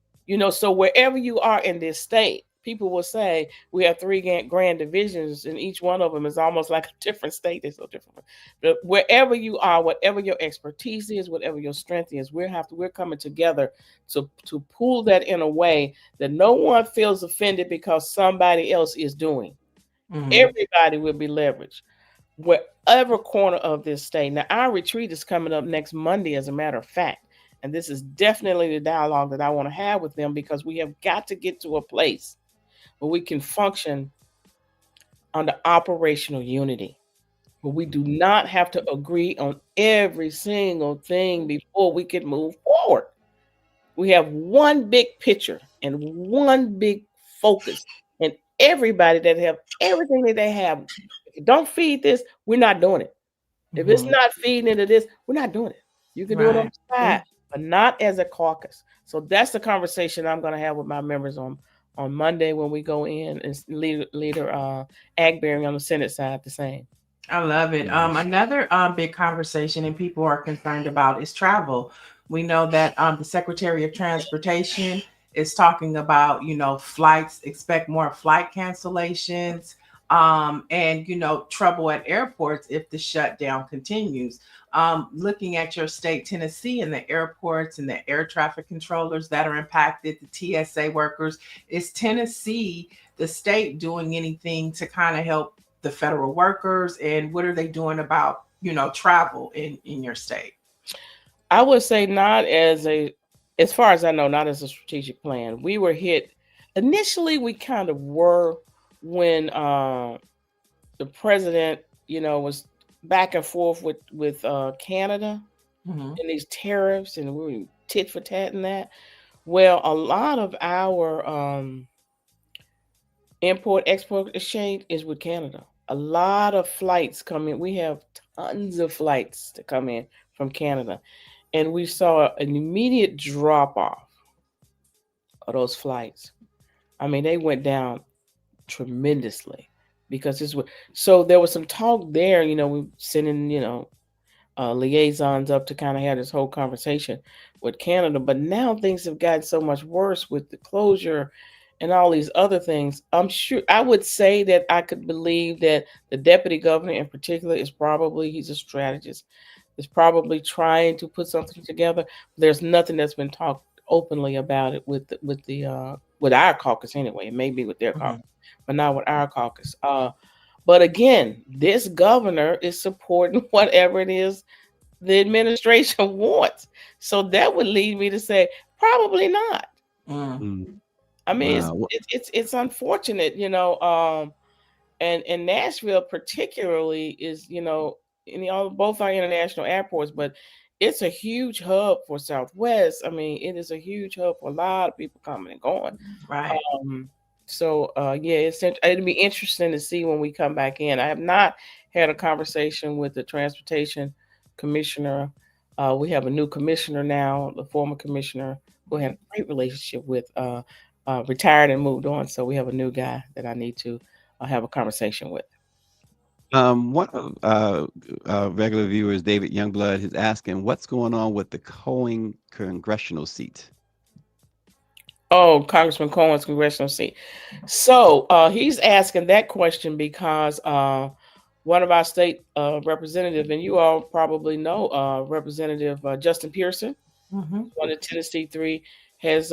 S10: So wherever you are in this state, people will say we have 3 grand divisions, and each one of them is almost like a different state. They're so different. But wherever you are, whatever your expertise is, whatever your strength is, we're coming together to pull that in a way that no one feels offended because somebody else is doing. Mm-hmm. Everybody will be leveraged, wherever corner of this state. Now, our retreat is coming up next Monday, as a matter of fact. And this is definitely the dialogue that I want to have with them, because we have got to get to a place where we can function under operational unity, where we do not have to agree on every single thing before we can move forward. We have one big picture and one big focus, and everybody that have everything that they have. If you don't feed this, we're not doing it. If it's not feeding into this, we're not doing it. You can do it on the side, but not as a caucus. So that's the conversation I'm going to have with my members on Monday when we go in, and leader Agberry on the Senate side the same.
S2: I love it. Another big conversation and people are concerned about is travel. We know that the Secretary of Transportation is talking about, flights, expect more flight cancellations, and, trouble at airports if the shutdown continues. Looking at your state, Tennessee, and the airports and the air traffic controllers that are impacted, the TSA workers, is Tennessee, the state, doing anything to kind of help the federal workers, and what are they doing about, travel in your state?
S10: I would say not as far as I know, not as a strategic plan. We were hit initially. We kind of were when the president, was back and forth with Canada and these tariffs, and we were tit for tat in that. Well, a lot of our import-export exchange is with Canada. A lot of flights come in. We have tons of flights to come in from Canada. And we saw an immediate drop-off of those flights. I mean, they went down tremendously because so there was some talk there, we sending, liaisons up to kind of have this whole conversation with Canada. But now things have gotten so much worse with the closure and all these other things. I'm sure I would say that I could believe that the deputy governor in particular he's a strategist, is probably trying to put something together. There's nothing that's been talked openly about it with our caucus anyway. It may be with their caucus, but not with our caucus. But again, this governor is supporting whatever it is the administration wants. So that would lead me to say probably not. I mean, wow. It's unfortunate, and Nashville particularly is, both are international airports, but it's a huge hub for Southwest. I mean, it is a huge hub for a lot of people coming and going.
S2: Right.
S10: It'd be interesting to see when we come back in. I have not had a conversation with the transportation commissioner. We have a new commissioner now, the former commissioner who had a great relationship with, retired and moved on. So we have a new guy that I need to have a conversation with.
S1: One of regular viewers, David Youngblood, is asking, what's going on with the Cohen congressional seat?
S10: Oh, Congressman Cohen's congressional seat. So he's asking that question because one of our state representatives, and you all probably know Representative Justin Pearson, on the Tennessee 3, has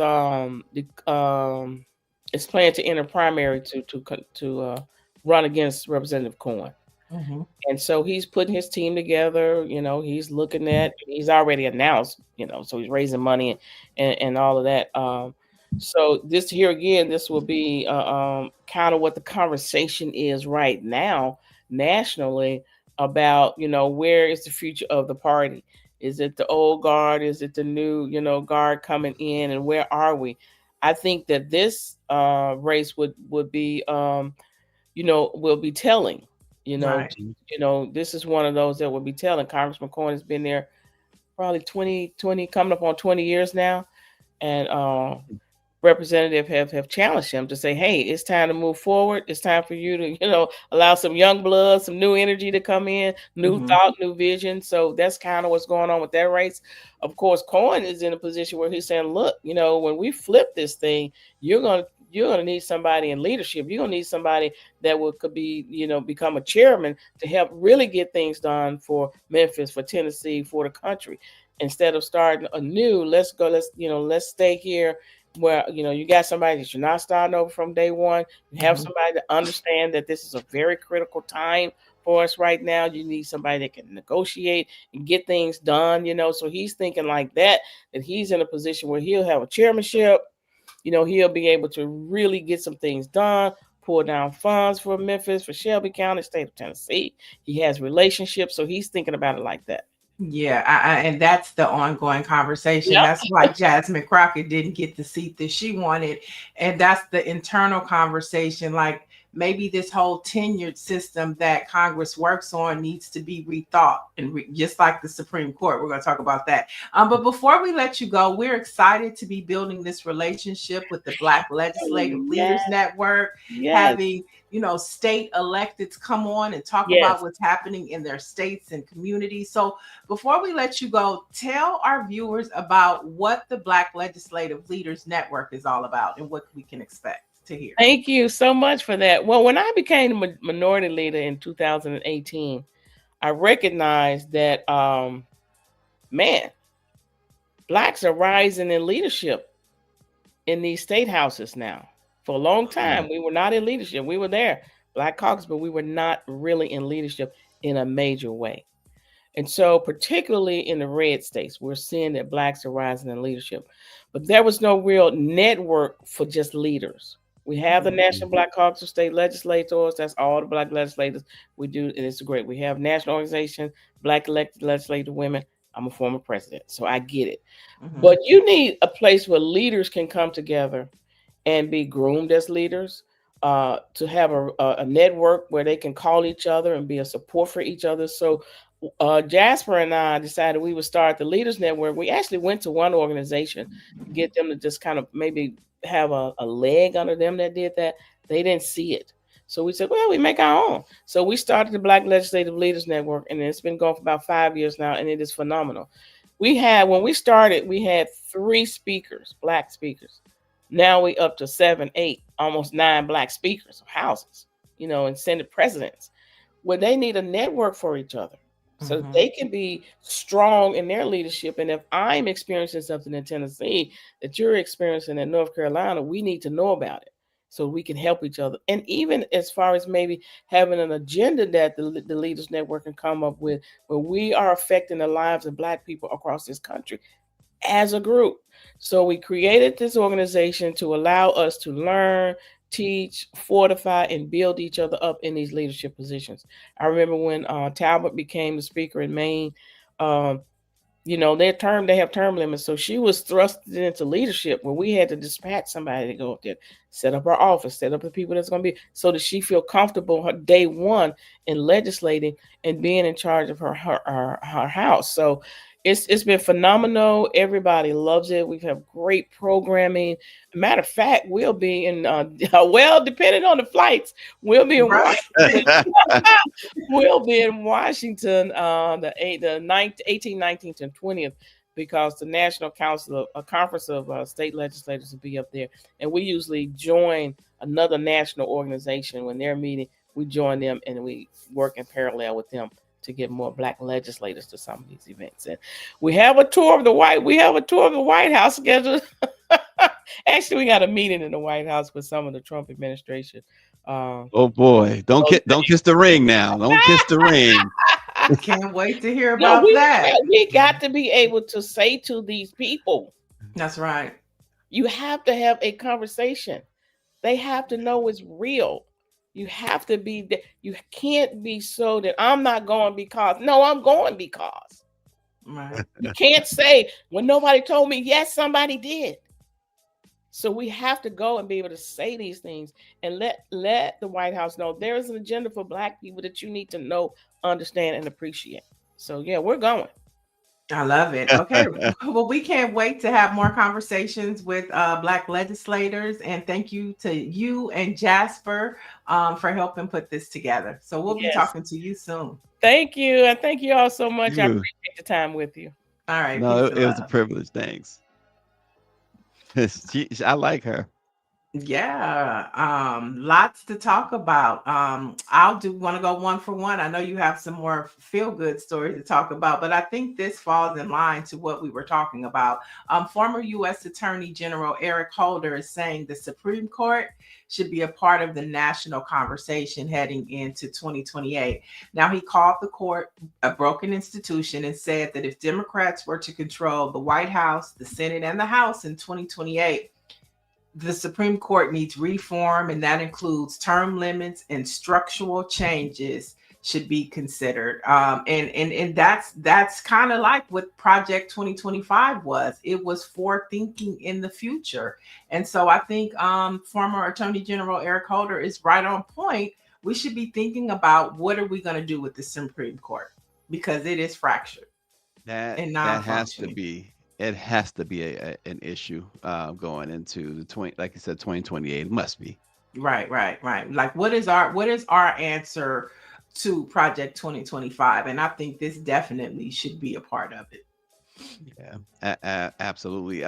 S10: is planning to enter primary to run against Representative Cohen.
S2: Mm-hmm.
S10: And so he's putting his team together. He's looking at. He's already announced. So he's raising money and all of that. So this here again, this will be kind of what the conversation is right now nationally about where is the future of the party. Is it the old guard? Is it the new guard coming in? And where are we? I think that this race would be will be telling.
S2: Right.
S10: This is one of those that will be telling. Congressman Cohen has been there probably 20 coming up on 20 years now, and representative have challenged him to say, hey, it's time to move forward. It's time for you to allow some young blood, some new energy to come in, new thought, new vision. So that's kind of what's going on with that race. Of course, Cohen is in a position where he's saying, look, when we flip this thing, you're gonna need somebody in leadership. You're gonna need somebody that could be, become a chairman to help really get things done for Memphis, for Tennessee, for the country. Instead of starting anew, let's stay here where you got somebody that you're not starting over from day one. You have somebody to understand that this is a very critical time for us right now. You need somebody that can negotiate and get things done, so he's thinking like that he's in a position where he'll have a chairmanship. He'll be able to really get some things done, pull down funds for Memphis, for Shelby County, state of Tennessee. He has relationships, so he's thinking about it like that.
S2: Yeah, and that's the ongoing conversation.
S10: Yep.
S2: That's why Jasmine Crockett didn't get the seat that she wanted. And that's the internal conversation. Like maybe this whole tenured system that Congress works on needs to be rethought, and just like the Supreme Court. We're going to talk about that. But before we let you go, we're excited to be building this relationship with the Black Legislative Leaders Network, having state electeds come on and talk about what's happening in their states and communities. So before we let you go, tell our viewers about what the Black Legislative Leaders Network is all about and what we can expect to hear.
S10: Thank you so much for that. Well, when I became a minority leader in 2018, I recognized that, Blacks are rising in leadership in these state houses now. For a long time, we were not in leadership. We were there, Black Caucus, but we were not really in leadership in a major way. And so particularly in the red states, we're seeing that Blacks are rising in leadership. But there was no real network for just leaders. We have the National Black Caucus of State Legislators. That's all the Black legislators we do, and it's great. We have national organization, Black elected legislative women. I'm a former president, so I get it. But you need a place where leaders can come together and be groomed as leaders, to have a network where they can call each other and be a support for each other. So Jasper and I decided we would start the Leaders Network. We actually went to one organization to get them to just kind of maybe have a leg under them that did that. They didn't see it. So we said, well, we make our own. So we started the Black Legislative Leaders Network, and it's been going for about 5 years now, and it is phenomenal. When we started, we had 3 speakers, Black speakers. Now we up to 7, 8, almost 9 Black speakers of houses, and Senate presidents, where they need a network for each other so that they can be strong in their leadership. And if I'm experiencing something in Tennessee that you're experiencing in North Carolina, we need to know about it so we can help each other. And even as far as maybe having an agenda that the Leaders Network can come up with, where we are affecting the lives of Black people across this country as a group. So we created this organization to allow us to learn, teach, fortify, and build each other up in these leadership positions. I remember when Talbot became the speaker in Maine, they have term limits. So she was thrusted into leadership where we had to dispatch somebody to go up there, set up our office, set up the people that's going to be, so that she feel comfortable her day one in legislating and being in charge of her house. So it's been phenomenal. Everybody loves it. We have great programming. Matter of fact, we'll be in, depending on the flights, we'll be in Washington. We'll be in Washington the 18th, 19th, and 20th, because the National Council, a conference of state legislators, will be up there. And we usually join another national organization when they're meeting. We join them and we work in parallel with them to get more Black legislators to some of these events. And we have a tour of the White House scheduled Actually, we got a meeting in the White House with some of the Trump administration.
S1: Oh boy, don't kiss the ring now. Don't kiss the ring.
S2: Can't wait to hear
S10: No,
S2: about that.
S10: we got to be able to say to these people,
S2: That's right.
S10: you have to have a conversation. They have to know it's real. You have to be, you can't be so that I'm not going because, no, I'm going because.
S2: Right.
S10: You can't say, when nobody told me, yes, somebody did. So we have to go and be able to say these things and let the White House know there is an agenda for Black people that you need to know, understand, and appreciate. So yeah, we're going.
S2: I love it. Okay. Well, we can't wait to have more conversations with Black legislators. And thank you to you and Jasper for helping put this together. So we'll be talking to you soon.
S10: Thank you. And thank you all so much.
S1: You.
S10: I appreciate the time with you.
S2: All right.
S1: No, it was a privilege. Thanks. I like her.
S2: Yeah, lots to talk about. I'll want to go one for one. I know you have some more feel-good stories to talk about, but I think this falls in line to what we were talking about. Former U.S. Attorney General Eric Holder is saying the Supreme Court should be a part of the national conversation heading into 2028. Now, he called the court a broken institution and said that if Democrats were to control the White House, the Senate, and the House in 2028, the Supreme Court needs reform, and that includes term limits and structural changes should be considered. And that's kind of like what Project 2025 was. It was for thinking in the future. And so I think former Attorney General Eric Holder is right on point. We should be thinking about what are we going to do with the Supreme Court, because it is fractured.
S1: That has to be. It has to be an issue going into the like you said, 2028. It must be.
S2: Right. Like, what is our answer to Project 2025? And I think this definitely should be a part of it.
S1: Yeah, absolutely.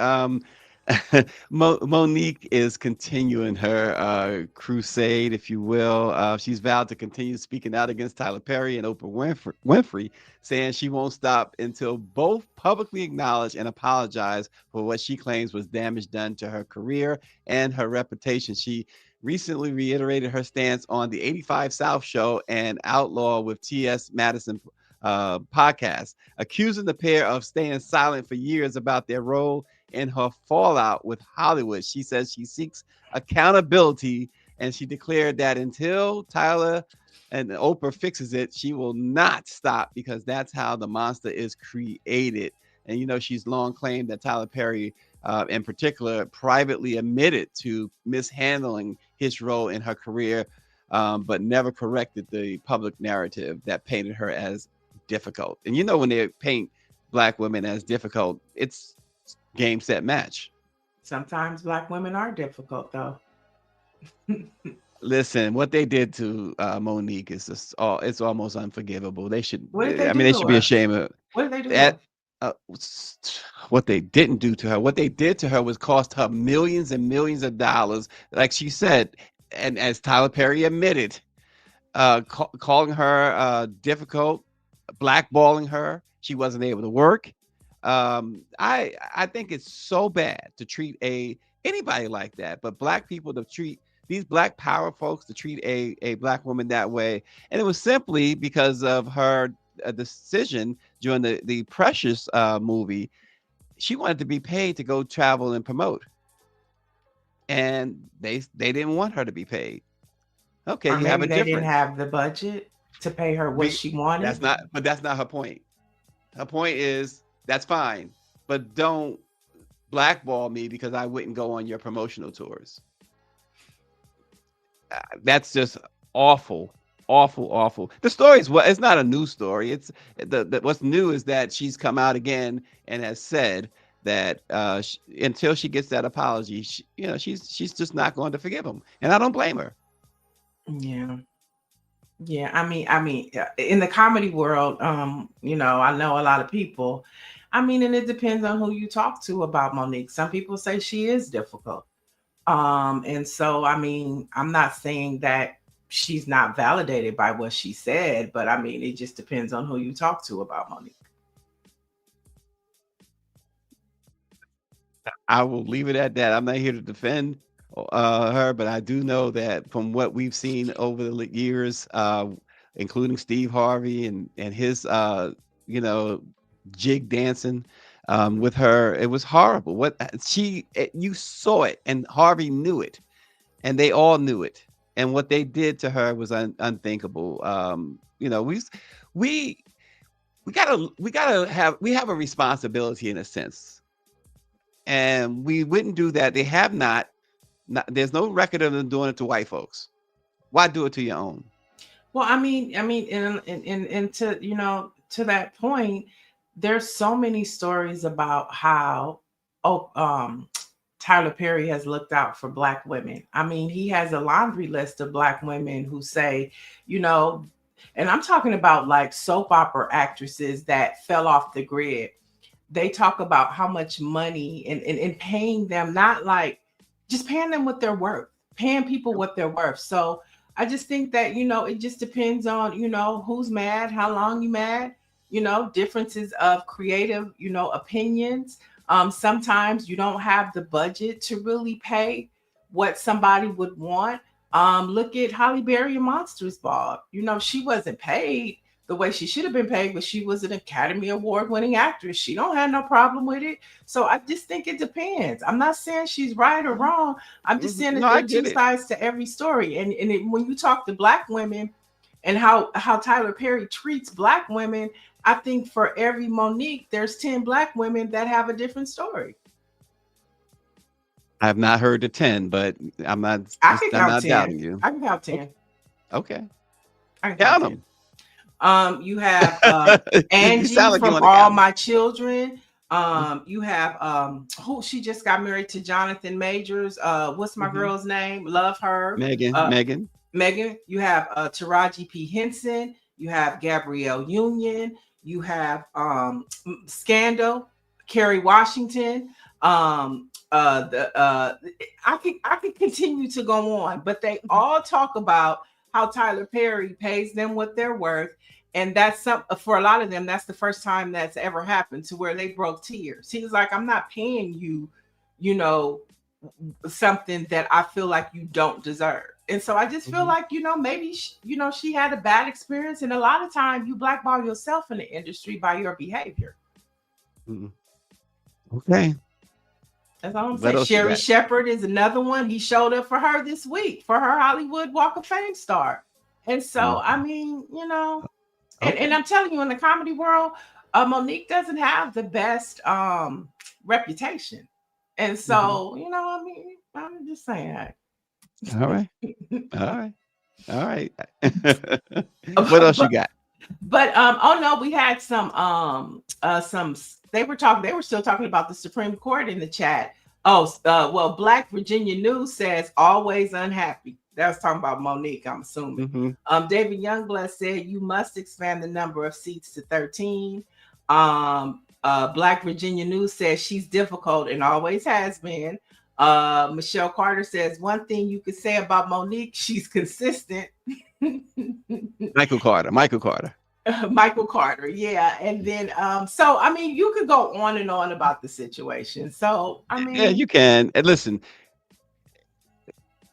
S1: Monique is continuing her crusade, if you will. She's vowed to continue speaking out against Tyler Perry and Oprah Winfrey, saying she won't stop until both publicly acknowledge and apologize for what she claims was damage done to her career and her reputation. She recently reiterated her stance on the 85 South show and Outlaw with T.S. Madison podcast, accusing the pair of staying silent for years about their role in her fallout with Hollywood. She says she seeks accountability, and she declared that until Tyler and Oprah fixes it, she will not stop, because that's how the monster is created. And, you know, she's long claimed that Tyler Perry, in particular, privately admitted to mishandling his role in her career, but never corrected the public narrative that painted her as difficult. And, you know, when they paint Black women as difficult, it's game, set, match.
S2: Sometimes Black women are difficult, though.
S1: Listen, what they did to Monique is just it's almost unforgivable. They should.
S2: They
S1: should be ashamed of.
S2: What did they do?
S1: What they didn't do to her. What they did to her was cost her millions and millions of dollars. Like she said, and as Tyler Perry admitted, calling her difficult, blackballing her. She wasn't able to work. I think it's so bad to treat anybody like that, but Black people to treat these Black power folks to treat a Black woman that way. And it was simply because of her decision during the Precious movie. She wanted to be paid to go travel and promote, and they didn't want her to be paid. Okay,
S2: or
S1: you have a
S2: maybe they
S1: difference.
S2: didn't have the budget to pay her what she wanted.
S1: That's not her point. Her point is, that's fine, but don't blackball me because I wouldn't go on your promotional tours. That's just awful. The story is it's not a new story. It's what's new is that she's come out again and has said that until she gets that apology, she's just not going to forgive him, and I don't blame her.
S2: Yeah. I mean, in the comedy world, I know a lot of people. I mean, and it depends on who you talk to about Monique. Some people say she is difficult. And so, I mean, I'm not saying that she's not validated by what she said, but I mean, it just depends on who you talk to about Monique.
S1: I will leave it at that. I'm not here to defend her, but I do know that from what we've seen over the years, including Steve Harvey and his you know, jig dancing with her, it was horrible. What you saw it, and Harvey knew it, and they all knew it, and what they did to her was unthinkable. You know, we we have a responsibility in a sense, and we wouldn't do that. They have not, there's no record of them doing it to white folks. Why do it to your own?
S2: Well, and to, you know, to that point, there's so many stories about how Tyler Perry has looked out for Black women. I mean, he has a laundry list of Black women who say, you know, and I'm talking about like soap opera actresses that fell off the grid. They talk about how much money and paying them, not like just paying them what they're worth, paying people what they're worth. So I just think that, you know, it just depends on, you know, who's mad, how long you mad, you know, differences of creative, you know, opinions. Sometimes you don't have the budget to really pay what somebody would want. Look at Holly Berry and Monsters Ball. You know, she wasn't paid the way she should have been paid, but she was an Academy Award winning actress. She don't have no problem with it. So I just think it depends. I'm not saying she's right or wrong. I'm just saying that
S1: No,
S2: there
S1: I
S2: are
S1: get
S2: two
S1: it.
S2: sides to every story. When you talk to Black women and how Tyler Perry treats Black women, I think for every Monique, there's 10 Black women that have a different story.
S1: I have not heard the 10, but I'm not
S2: I can
S1: I'm
S2: count
S1: not
S2: 10.
S1: doubting you.
S2: I can count 10.
S1: Okay.
S2: I can
S1: Count
S2: count 10.
S1: them.
S2: You have
S1: You
S2: Angie
S1: sound like you
S2: from
S1: want to
S2: All
S1: count
S2: My Children. You have who she just got married to Jonathan Majors. What's my
S1: them.
S2: girl's name? Love her.
S1: Megan.
S2: Megan. You have Taraji P. Henson. You have Gabrielle Union. You have Scandal, Kerry Washington. I could continue to go on, but they all talk about how Tyler Perry pays them what they're worth. And that's for a lot of them, that's the first time that's ever happened to where they broke tears. He was like, I'm not paying you, you know, something that I feel like you don't deserve. And so I just feel like, you know, maybe, she had a bad experience. And a lot of time you blackball yourself in the industry by your behavior.
S1: Okay.
S2: That's all I'm
S1: What
S2: saying.
S1: else you
S2: Sherry
S1: got?
S2: Shepherd is another one. He showed up for her this week for her Hollywood Walk of Fame star. And so, I mean, you know, and I'm telling you, in the comedy world, Monique doesn't have the best reputation. And so, you know, I mean, I'm just saying.
S1: All right. All right. What else you got?
S2: But oh no, we had some they were still talking about the Supreme Court in the chat. Well, Black Virginia News says always unhappy. That was talking about Monique, I'm assuming. David Youngblood said you must expand the number of seats to 13. Black Virginia News says she's difficult and always has been. Michelle Carter says one thing you could say about Monique, she's consistent.
S1: Michael Carter.
S2: Michael Carter, yeah. And then so I mean you could go on and on about the situation. So I mean,
S1: yeah, you can. And listen,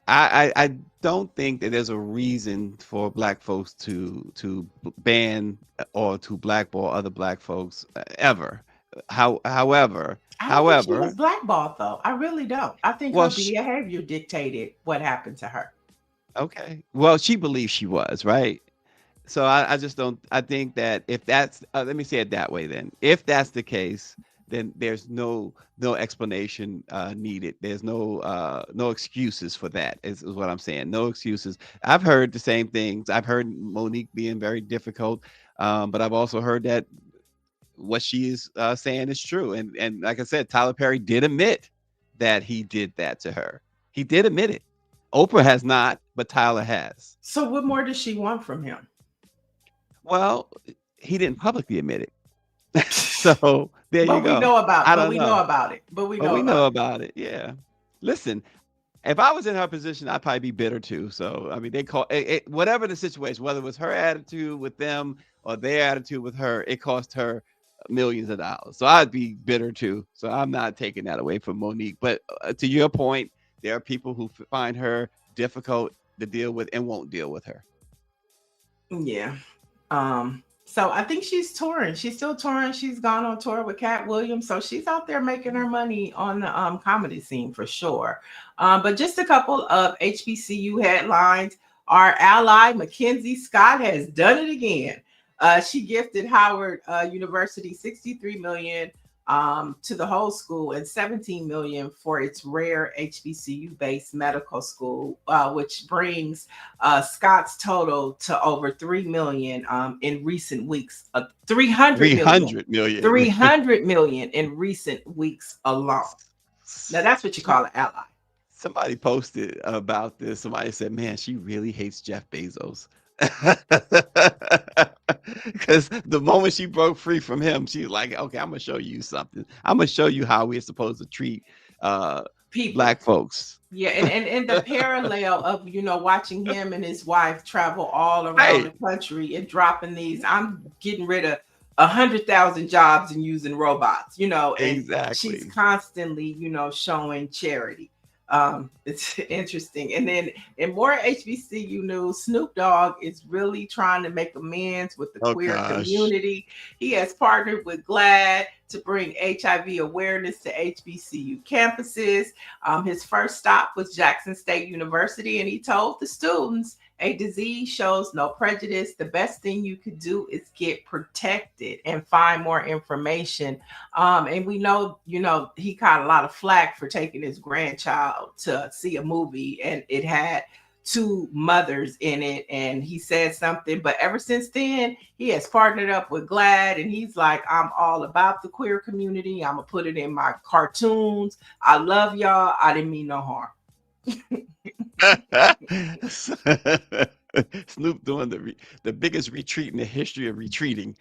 S1: I don't think that there's a reason for Black folks to ban or to blackball other Black folks ever. However,
S2: I don't think she was blackballed though. I really don't. I think her behavior dictated what happened to her.
S1: Okay. Well, she believes she was, right? So I just don't. I think that if that's, let me say it that way. Then, if that's the case, then there's no explanation needed. There's no excuses for that. Is what I'm saying. No excuses. I've heard the same things. I've heard Monique being very difficult, but I've also heard that what she is saying is true. And like I said, Tyler Perry did admit that he did that to her. He did admit it. Oprah has not, but Tyler has.
S2: So what more does she want from him?
S1: Well, he didn't publicly admit it. So there you go.
S2: We know about it.
S1: We know
S2: about
S1: it. Yeah. Listen, if I was in her position, I'd probably be bitter too. So I mean, they call it whatever the situation, whether it was her attitude with them or their attitude with her, it cost her millions of dollars. So I'd be bitter too. So I'm not taking that away from Monique. But to your point, there are people who find her difficult to deal with and won't deal with her.
S2: Yeah. So I think she's touring. She's still touring. She's gone on tour with Cat Williams. So she's out there making her money on the comedy scene for sure. But just a couple of HBCU headlines. Our ally, Mackenzie Scott, has done it again. She gifted Howard University $63 million to the whole school and $17 million for its rare HBCU-based medical school, which brings Scott's total to over $3 million in recent weeks. 300 million in recent weeks alone. Now that's what you call an ally.
S1: Somebody posted about this. Somebody said, "Man, she really hates Jeff Bezos." Because the moment she broke free from him, she's like, "Okay, I'm gonna show you something. I'm gonna show you how we're supposed to treat
S2: people,
S1: Black folks."
S2: Yeah, and the parallel of watching him and his wife travel all around the country and dropping these. I'm getting rid of 100,000 jobs and using robots. And
S1: exactly.
S2: She's constantly showing charity. It's interesting. And then in more HBCU news, Snoop Dogg is really trying to make amends with the queer community. He has partnered with GLAAD to bring HIV awareness to HBCU campuses. His first stop was Jackson State University, and he told the students, "A disease shows no prejudice. The best thing you could do is get protected and find more information." And we know, he caught a lot of flack for taking his grandchild to see a movie, and it had two mothers in it, and he said something. But ever since then, he has partnered up with GLAAD, and he's like, "I'm all about the queer community. I'm gonna put it in my cartoons. I love y'all. I didn't mean no harm."
S1: Snoop doing the biggest retreat in the history of retreating.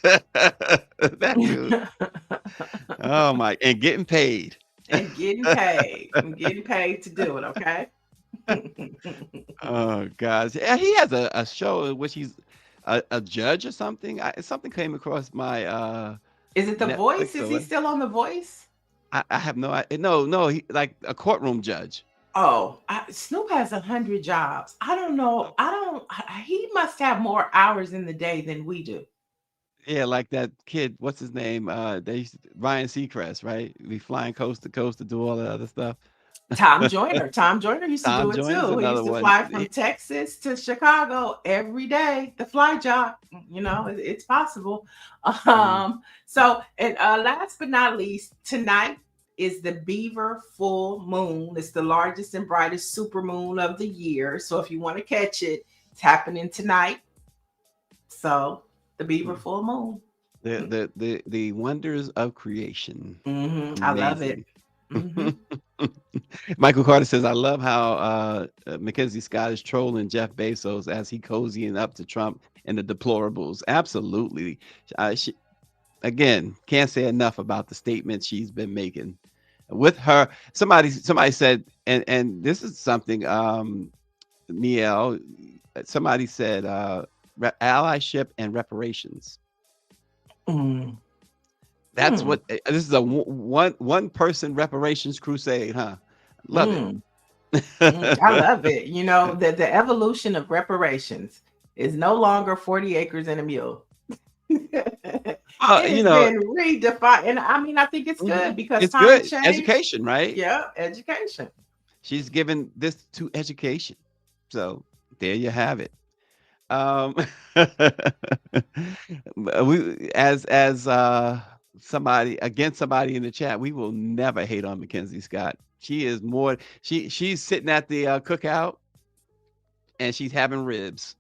S1: That dude. Oh my! And getting paid.
S2: And getting paid. I'm getting paid to do it. Okay.
S1: Oh gosh! Yeah, he has a show in which he's a judge or something. Something came across my.
S2: Is it The
S1: Netflix
S2: Voice? Is he still on The Voice?
S1: I have no idea. No, he like a courtroom judge.
S2: Oh, Snoop has 100 jobs. I don't know. He must have more hours in the day than we do.
S1: Yeah, like that kid. What's his name? Ryan Seacrest, right? Be flying coast to coast to do all that other stuff.
S2: Tom Joyner. Tom Joyner used to do it
S1: Joyner's
S2: too. He used to fly from Texas to Chicago every day. The fly job, it's possible. So, and last but not least, tonight is the Beaver full moon. It's the largest and brightest supermoon of the year. So if you want to catch it, it's happening tonight. So the Beaver full moon.
S1: The wonders of creation.
S2: I love it.
S1: Michael Carter says, "I love how Mackenzie Scott is trolling Jeff Bezos as he cozying up to Trump and the deplorables." Absolutely. She, again, can't say enough about the statements she's been making. With her, somebody said, and this is something, Niele, somebody said, allyship and reparations. That's what this is, a one person reparations crusade, huh? Love it.
S2: I love it. The evolution of reparations is no longer 40 acres and a mule. It's been redefined, and I think it's good because
S1: it's
S2: time
S1: good.
S2: changed.
S1: Education, right?
S2: Yeah, education.
S1: She's given this to education, so there you have it. We as somebody in the chat, we will never hate on Mackenzie Scott. She is more. She's sitting at the cookout, and she's having ribs.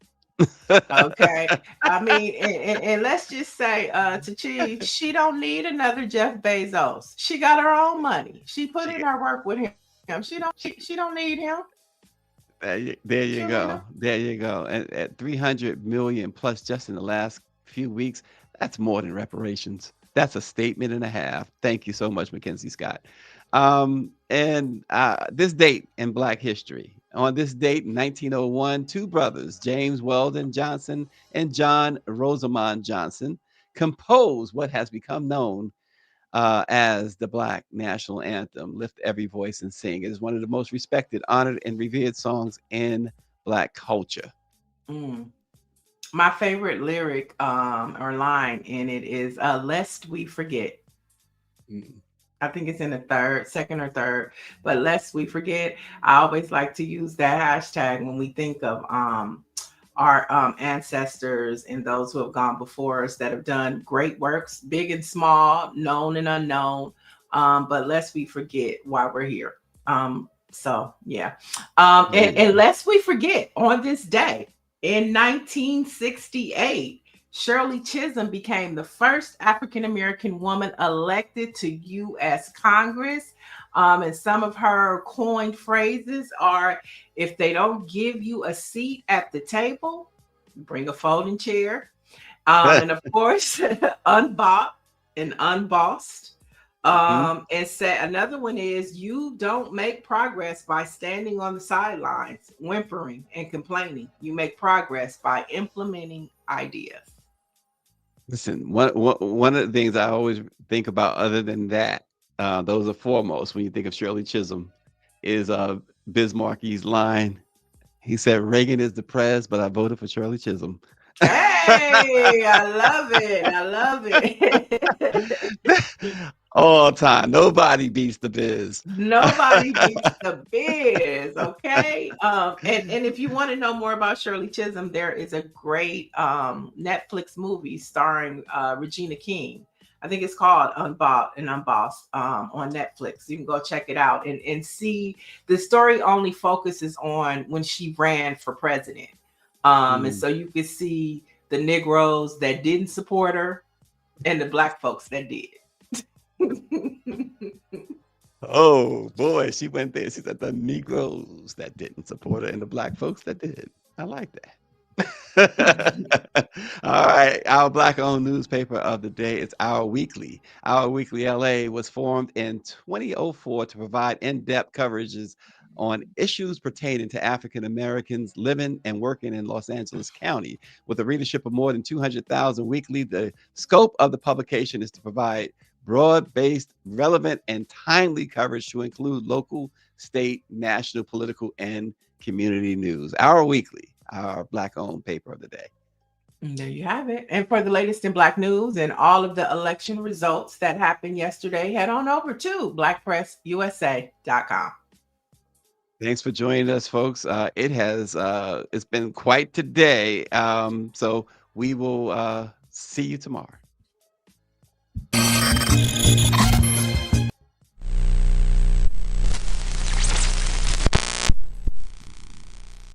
S2: Okay. And let's just say to Chief, she don't need another Jeff Bezos. She got her own money. She put in her work with him. She don't need him.
S1: There you go. There you go. And at 300 million plus just in the last few weeks, that's more than reparations. That's a statement and a half. Thank you so much, Mackenzie Scott. And this date in Black history. On this date in 1901, two brothers, James Weldon Johnson and John Rosamond Johnson, compose what has become known as the Black National Anthem, Lift Every Voice and Sing. It is one of the most respected, honored, and revered songs in Black culture.
S2: Mm. My favorite lyric or line in it is lest we forget. I think it's in the second or third, but lest we forget. I always like to use that hashtag when we think of our ancestors and those who have gone before us that have done great works, big and small, known and unknown. But lest we forget why we're here. So yeah. And lest we forget, on this day in 1968, Shirley Chisholm became the first African American woman elected to U.S. Congress. And some of her coined phrases are, if they don't give you a seat at the table, bring a folding chair. And of course, unbought and unbossed. And said another one is, you don't make progress by standing on the sidelines, whimpering and complaining. You make progress by implementing ideas.
S1: Listen, one of the things I always think about, other than that, those are foremost when you think of Shirley Chisholm, is Bismarck's line. He said, Reagan is depressed, but I voted for Shirley Chisholm.
S2: Hey, I love it. I love it.
S1: All time. Nobody beats the Biz.
S2: Nobody beats the Biz. Okay. And if you want to know more about Shirley Chisholm, there is a great Netflix movie starring Regina King. I think it's called Unbought and Unbossed on Netflix. You can go check it out and see. The story only focuses on when she ran for president. And so you can see the Negroes that didn't support her and the Black folks that did.
S1: Oh boy, she went there. She said the Negroes that didn't support her and the Black folks that did. I like that. All right, our Black-owned newspaper of the day is Our Weekly. Our Weekly LA was formed in 2004 to provide in-depth coverages on issues pertaining to African Americans living and working in Los Angeles County. With a readership of more than 200,000 weekly, the scope of the publication is to provide broad-based, relevant, and timely coverage to include local, state, national, political, and community news. Our Weekly, our Black-owned paper of the day.
S2: And there you have it. And for the latest in Black news and all of the election results that happened yesterday, head on over to BlackPressUSA.com.
S1: Thanks for joining us, folks. It's been quite today. So we will see you tomorrow.